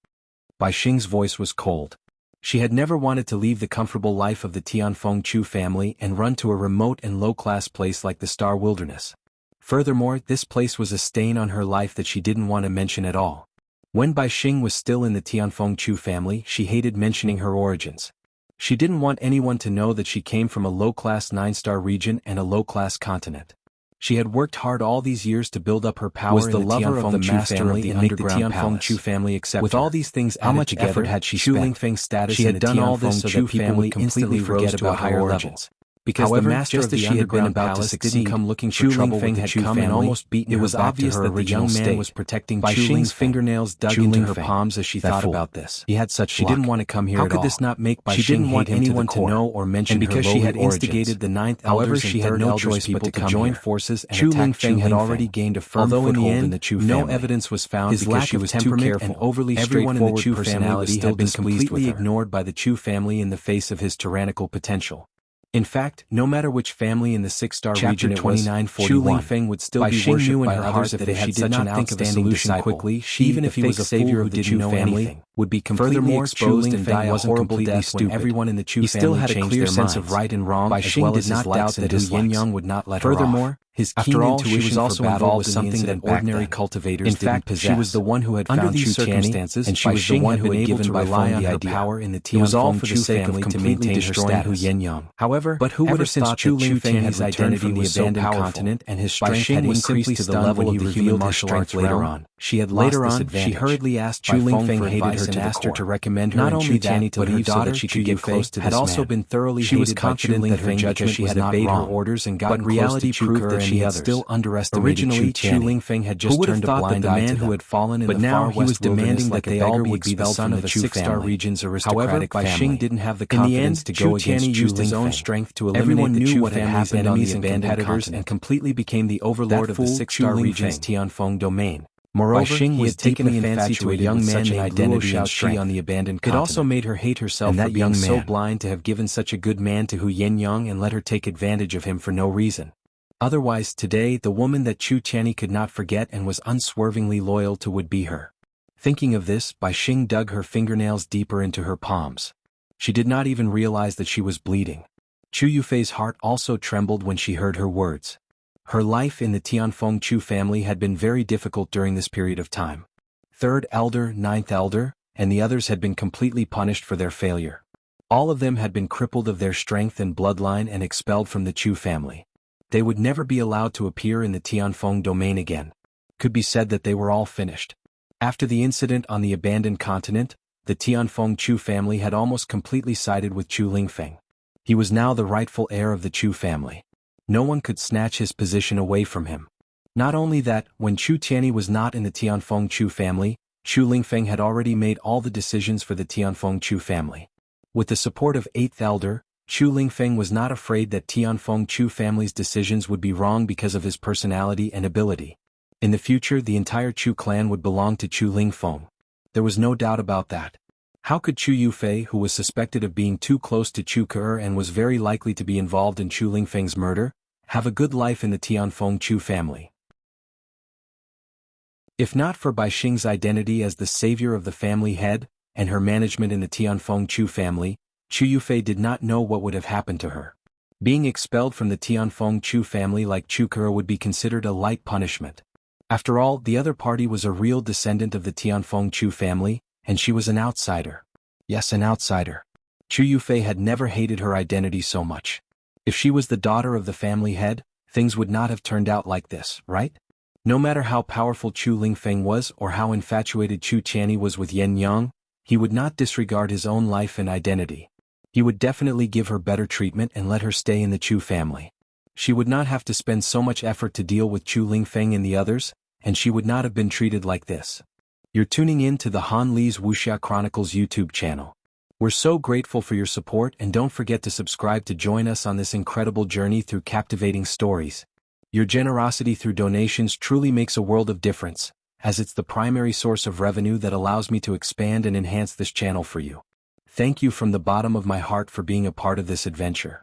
Speaker 1: Bai Xing's voice was cold. She had never wanted to leave the comfortable life of the Tianfeng Chu family and run to a remote and low-class place like the Star Wilderness. Furthermore, this place was a stain on her life that she didn't want to mention at all. When Bai Xing was still in the Tianfeng Chu family, she hated mentioning her origins. She didn't want anyone to know that she came from a low-class 9-star region and a low-class continent. She had worked hard all these years to build up her power Was
Speaker 3: in
Speaker 1: the
Speaker 2: the
Speaker 1: lover of the
Speaker 2: Tianfeng Chu
Speaker 1: master of
Speaker 2: family
Speaker 1: the
Speaker 2: and make the
Speaker 1: underground
Speaker 2: Tianfeng
Speaker 1: palace.
Speaker 2: Chu family accept
Speaker 1: With
Speaker 2: her.
Speaker 1: all these things
Speaker 2: How
Speaker 1: added
Speaker 2: much
Speaker 1: together,
Speaker 2: effort had she
Speaker 1: Chu
Speaker 2: spent?
Speaker 1: Lingfeng's status
Speaker 2: She
Speaker 1: in
Speaker 2: had
Speaker 1: the
Speaker 2: done all this
Speaker 1: Tianfeng
Speaker 2: so
Speaker 1: Chu
Speaker 2: that people
Speaker 1: family
Speaker 2: would completely
Speaker 1: instantly rose
Speaker 2: forget
Speaker 1: to a
Speaker 2: about her
Speaker 1: higher
Speaker 2: origins.
Speaker 1: level. Because
Speaker 2: However,
Speaker 1: the master
Speaker 2: just
Speaker 1: of the
Speaker 2: as she had been
Speaker 1: underground
Speaker 2: about to
Speaker 1: palace
Speaker 2: succeed,
Speaker 1: didn't come looking for
Speaker 2: Chu
Speaker 1: trouble with
Speaker 2: Lingfeng
Speaker 1: the
Speaker 2: had
Speaker 1: Chu
Speaker 2: come and
Speaker 1: family,
Speaker 2: almost beaten
Speaker 1: it
Speaker 2: her
Speaker 1: was
Speaker 2: back to
Speaker 1: obvious
Speaker 2: her
Speaker 1: that the
Speaker 2: original
Speaker 1: young man
Speaker 2: state.
Speaker 1: was protecting
Speaker 2: Bai
Speaker 1: Chu
Speaker 2: Xing's
Speaker 1: Lingfeng.
Speaker 2: fingernails dug
Speaker 1: Chu
Speaker 2: into her
Speaker 1: Lingfeng.
Speaker 2: palms as she
Speaker 1: That
Speaker 2: thought
Speaker 1: fool.
Speaker 2: about this.
Speaker 1: He had such
Speaker 2: She
Speaker 1: luck.
Speaker 2: didn't want to come here
Speaker 1: How
Speaker 2: at
Speaker 1: could
Speaker 2: all.
Speaker 1: this not make Bai
Speaker 2: She didn't
Speaker 1: Xing
Speaker 2: want
Speaker 1: hate him to
Speaker 2: anyone
Speaker 1: the
Speaker 2: to
Speaker 1: core?
Speaker 2: know or mention
Speaker 1: And
Speaker 2: her
Speaker 1: because she
Speaker 2: lowly
Speaker 1: had
Speaker 2: origins.
Speaker 1: instigated the ninth
Speaker 2: However,
Speaker 1: elders
Speaker 2: she
Speaker 1: and
Speaker 2: had
Speaker 1: third
Speaker 2: no
Speaker 1: elders
Speaker 2: choice but
Speaker 1: people
Speaker 2: to
Speaker 1: to
Speaker 2: come
Speaker 1: join
Speaker 2: here.
Speaker 1: forces and
Speaker 2: Chu
Speaker 1: attack
Speaker 2: Lingfeng had
Speaker 1: Lingfeng.
Speaker 2: already gained a firm
Speaker 1: Although in the
Speaker 2: foothold in
Speaker 1: end,
Speaker 2: the Chu
Speaker 1: no
Speaker 2: family.
Speaker 1: evidence was found
Speaker 2: His
Speaker 1: because
Speaker 2: lack
Speaker 1: she
Speaker 2: of
Speaker 1: was too
Speaker 2: temperament
Speaker 1: careful.
Speaker 2: and overly
Speaker 1: Everyone in the
Speaker 2: straightforward
Speaker 1: Chu family was
Speaker 2: personality
Speaker 1: still
Speaker 2: had been
Speaker 1: displeased
Speaker 2: completely
Speaker 1: with her.
Speaker 2: ignored by the Chu family in the face of his tyrannical potential. In fact, no matter which family in the 6-star region it was, Chu Lingfeng would still be worshipped by others if they had such an outstanding disciple, even if he was a savior of the Chu family.
Speaker 1: would be completely exposed and die a horrible death when everyone in the Chu family
Speaker 2: still had a
Speaker 1: changed
Speaker 2: clear
Speaker 1: their
Speaker 2: sense
Speaker 1: minds.
Speaker 2: of right and wrong,
Speaker 1: Bai
Speaker 2: as
Speaker 1: Xing
Speaker 2: well
Speaker 1: did
Speaker 2: as
Speaker 1: not
Speaker 2: his
Speaker 1: doubt
Speaker 2: likes and
Speaker 1: that Hu
Speaker 2: dislikes.
Speaker 1: Yangyang would not let her
Speaker 2: Furthermore,
Speaker 1: off.
Speaker 2: his
Speaker 1: After
Speaker 2: keen
Speaker 1: all,
Speaker 2: intuition
Speaker 1: she was also
Speaker 2: for battle
Speaker 1: involved
Speaker 2: was
Speaker 1: in
Speaker 2: something
Speaker 1: the
Speaker 2: that
Speaker 1: incident back
Speaker 2: ordinary
Speaker 1: then.
Speaker 2: cultivators
Speaker 1: In
Speaker 2: didn't
Speaker 1: fact,
Speaker 2: possess.
Speaker 1: she was the one who had
Speaker 2: Under
Speaker 1: found
Speaker 2: these
Speaker 1: Chu Tianyi,
Speaker 2: circumstances,
Speaker 1: and she
Speaker 2: Bai
Speaker 1: was the
Speaker 2: Xing
Speaker 1: one
Speaker 2: had
Speaker 1: who
Speaker 2: been
Speaker 1: had
Speaker 2: able
Speaker 1: given
Speaker 2: to
Speaker 1: Bai
Speaker 2: rely
Speaker 1: Feng
Speaker 2: on
Speaker 1: the
Speaker 2: her
Speaker 1: idea.
Speaker 2: power in the
Speaker 1: It was all
Speaker 2: Tianfeng
Speaker 1: for the
Speaker 2: Chu
Speaker 1: sake of
Speaker 2: family to
Speaker 1: completely
Speaker 2: maintain her
Speaker 1: destroying Hu
Speaker 2: status.
Speaker 1: Yangyang.
Speaker 2: However,
Speaker 1: But who would
Speaker 2: ever
Speaker 1: have
Speaker 2: since
Speaker 1: thought
Speaker 2: Chu
Speaker 1: that Chu
Speaker 2: Lingfeng's
Speaker 1: Tianyi's identity
Speaker 2: identity
Speaker 1: was
Speaker 2: so
Speaker 1: abandoned
Speaker 2: powerful,
Speaker 1: continent and his
Speaker 2: Bai
Speaker 1: strength
Speaker 2: Xing
Speaker 1: had
Speaker 2: was
Speaker 1: increased
Speaker 2: simply
Speaker 1: to the
Speaker 2: stunned
Speaker 1: level
Speaker 2: when
Speaker 1: of
Speaker 2: he
Speaker 1: the human
Speaker 2: revealed his
Speaker 1: martial arts
Speaker 2: strength later
Speaker 1: realm.
Speaker 2: on.
Speaker 1: She had
Speaker 2: Later
Speaker 1: lost this
Speaker 2: on,
Speaker 1: advantage.
Speaker 2: she hurriedly asked
Speaker 1: Chu
Speaker 2: Bai Feng
Speaker 1: Lingfeng
Speaker 2: for
Speaker 1: hated
Speaker 2: advice
Speaker 1: her
Speaker 2: and
Speaker 1: to the
Speaker 2: asked her
Speaker 1: core.
Speaker 2: to recommend her
Speaker 1: Not
Speaker 2: and
Speaker 1: only
Speaker 2: Chu Tianyi
Speaker 1: that,
Speaker 2: to
Speaker 1: but her
Speaker 2: leave so
Speaker 1: daughter
Speaker 2: that she
Speaker 1: Chu
Speaker 2: could get
Speaker 1: Yufei
Speaker 2: close to
Speaker 1: had
Speaker 2: this
Speaker 1: also
Speaker 2: man.
Speaker 1: been thoroughly
Speaker 2: She was
Speaker 1: hated by Chu
Speaker 2: confident that her
Speaker 1: Lingfeng because
Speaker 2: judgment
Speaker 1: she
Speaker 2: was
Speaker 1: had
Speaker 2: not
Speaker 1: obeyed her
Speaker 2: wrong,
Speaker 1: orders and
Speaker 2: but
Speaker 1: gotten
Speaker 2: reality
Speaker 1: close to Chu
Speaker 2: proved
Speaker 1: Ke
Speaker 2: that
Speaker 1: and
Speaker 2: she
Speaker 1: the
Speaker 2: had
Speaker 1: others.
Speaker 2: still underestimated
Speaker 1: Originally,
Speaker 2: Chu
Speaker 1: Chu
Speaker 2: Tianyi.
Speaker 1: Lingfeng had
Speaker 2: Who
Speaker 1: just
Speaker 2: would have
Speaker 1: turned a
Speaker 2: thought that
Speaker 1: blind
Speaker 2: the
Speaker 1: eye
Speaker 2: man
Speaker 1: to
Speaker 2: who
Speaker 1: them.
Speaker 2: had fallen in
Speaker 1: But
Speaker 2: the
Speaker 1: now
Speaker 2: far
Speaker 1: he was
Speaker 2: west wilderness
Speaker 1: demanding
Speaker 2: like
Speaker 1: that
Speaker 2: a
Speaker 1: they
Speaker 2: beggar
Speaker 1: all
Speaker 2: would
Speaker 1: would
Speaker 2: be
Speaker 1: be
Speaker 2: the
Speaker 1: the
Speaker 2: son of the
Speaker 1: Chu
Speaker 2: Six-Star
Speaker 1: family.
Speaker 2: region's
Speaker 1: However,
Speaker 2: aristocratic
Speaker 1: Bai Xing
Speaker 2: family.
Speaker 1: didn't have the
Speaker 2: In the
Speaker 1: confidence
Speaker 2: end,
Speaker 1: to
Speaker 2: Chu
Speaker 1: go against
Speaker 2: Tianyi
Speaker 1: Chu
Speaker 2: used his own
Speaker 1: Lingfeng.
Speaker 2: strength to eliminate
Speaker 1: Everyone
Speaker 2: the
Speaker 1: knew
Speaker 2: Chu
Speaker 1: what had
Speaker 2: family's
Speaker 1: happened on
Speaker 2: enemies
Speaker 1: the
Speaker 2: and
Speaker 1: abandoned
Speaker 2: competitors
Speaker 1: continent.
Speaker 2: and completely became the overlord of the
Speaker 1: Fool,
Speaker 2: Six-Star
Speaker 1: Chu
Speaker 2: region's
Speaker 1: Lingfeng.
Speaker 2: Tianfeng domain.
Speaker 1: Moreover,
Speaker 2: Bai Xing
Speaker 1: he
Speaker 2: was
Speaker 1: had taken a
Speaker 2: deeply
Speaker 1: fancy to a
Speaker 2: infatuated
Speaker 1: young
Speaker 2: with
Speaker 1: man
Speaker 2: such an
Speaker 1: named
Speaker 2: identity
Speaker 1: Luo
Speaker 2: and strength.
Speaker 1: on the abandoned
Speaker 2: It also
Speaker 1: continent.
Speaker 2: made her hate herself
Speaker 1: And
Speaker 2: for
Speaker 1: that
Speaker 2: being
Speaker 1: young
Speaker 2: so
Speaker 1: man,
Speaker 2: blind to have given such a good man to Hu Yangyang and let her take advantage of him for no reason. Otherwise, today, the woman that Chu Tianyi could not forget and was unswervingly loyal to would be her. Thinking of this, Bai Xing dug her fingernails deeper into her palms. She did not even realize that she was bleeding. Chu Yufei's heart also trembled when she heard her words. Her life in the Tianfeng Chu family had been very difficult during this period of time. Third elder, ninth elder, and the others had been completely punished for their failure. All of them had been crippled of their strength and bloodline and expelled from the Chu family. They would never be allowed to appear in the Tianfeng domain again. Could be said that they were all finished. After the incident on the abandoned continent, the Tianfeng Chu family had almost completely sided with Chu Lingfeng. He was now the rightful heir of the Chu family. No one could snatch his position away from him. Not only that, when Chu Tianyi was not in the Tianfeng Chu family, Chu Lingfeng had already made all the decisions for the Tianfeng Chu family. With the support of 8th Elder, Chu Lingfeng was not afraid that Tianfeng Chu family's decisions would be wrong because of his personality and ability. In the future, the entire Chu clan would belong to Chu Lingfeng. There was no doubt about that. How could Chu Yufei, who was suspected of being too close to Chu Ke and was very likely to be involved in Chu Lingfeng's murder, have a good life in the Tianfeng Chu family? If not for Bai Xing's identity as the savior of the family head, and her management in the Tianfeng Chu family, Chu Yufei did not know what would have happened to her. Being expelled from the Tianfeng Chu family like Chu Ke would be considered a light punishment. After all, the other party was a real descendant of the Tianfeng Chu family, and she was an outsider. Yes, an outsider. Chu Yufei had never hated her identity so much. If she was the daughter of the family head, things would not have turned out like this, right? No matter how powerful Chu Lingfeng was or how infatuated Chu Tianyi was with Yangyang, he would not disregard his own life and identity. He would definitely give her better treatment and let her stay in the Chu family. She would not have to spend so much effort to deal with Chu Lingfeng and the others, and she would not have been treated like this. You're tuning in to the Han Li's Wuxia Chronicles YouTube channel. We're so grateful for your support, and don't forget to subscribe to join us on this incredible journey through captivating stories. Your generosity through donations truly makes a world of difference, as it's the primary source of revenue that allows me to expand and enhance this channel for you. Thank you from the bottom of my heart for being a part of this adventure.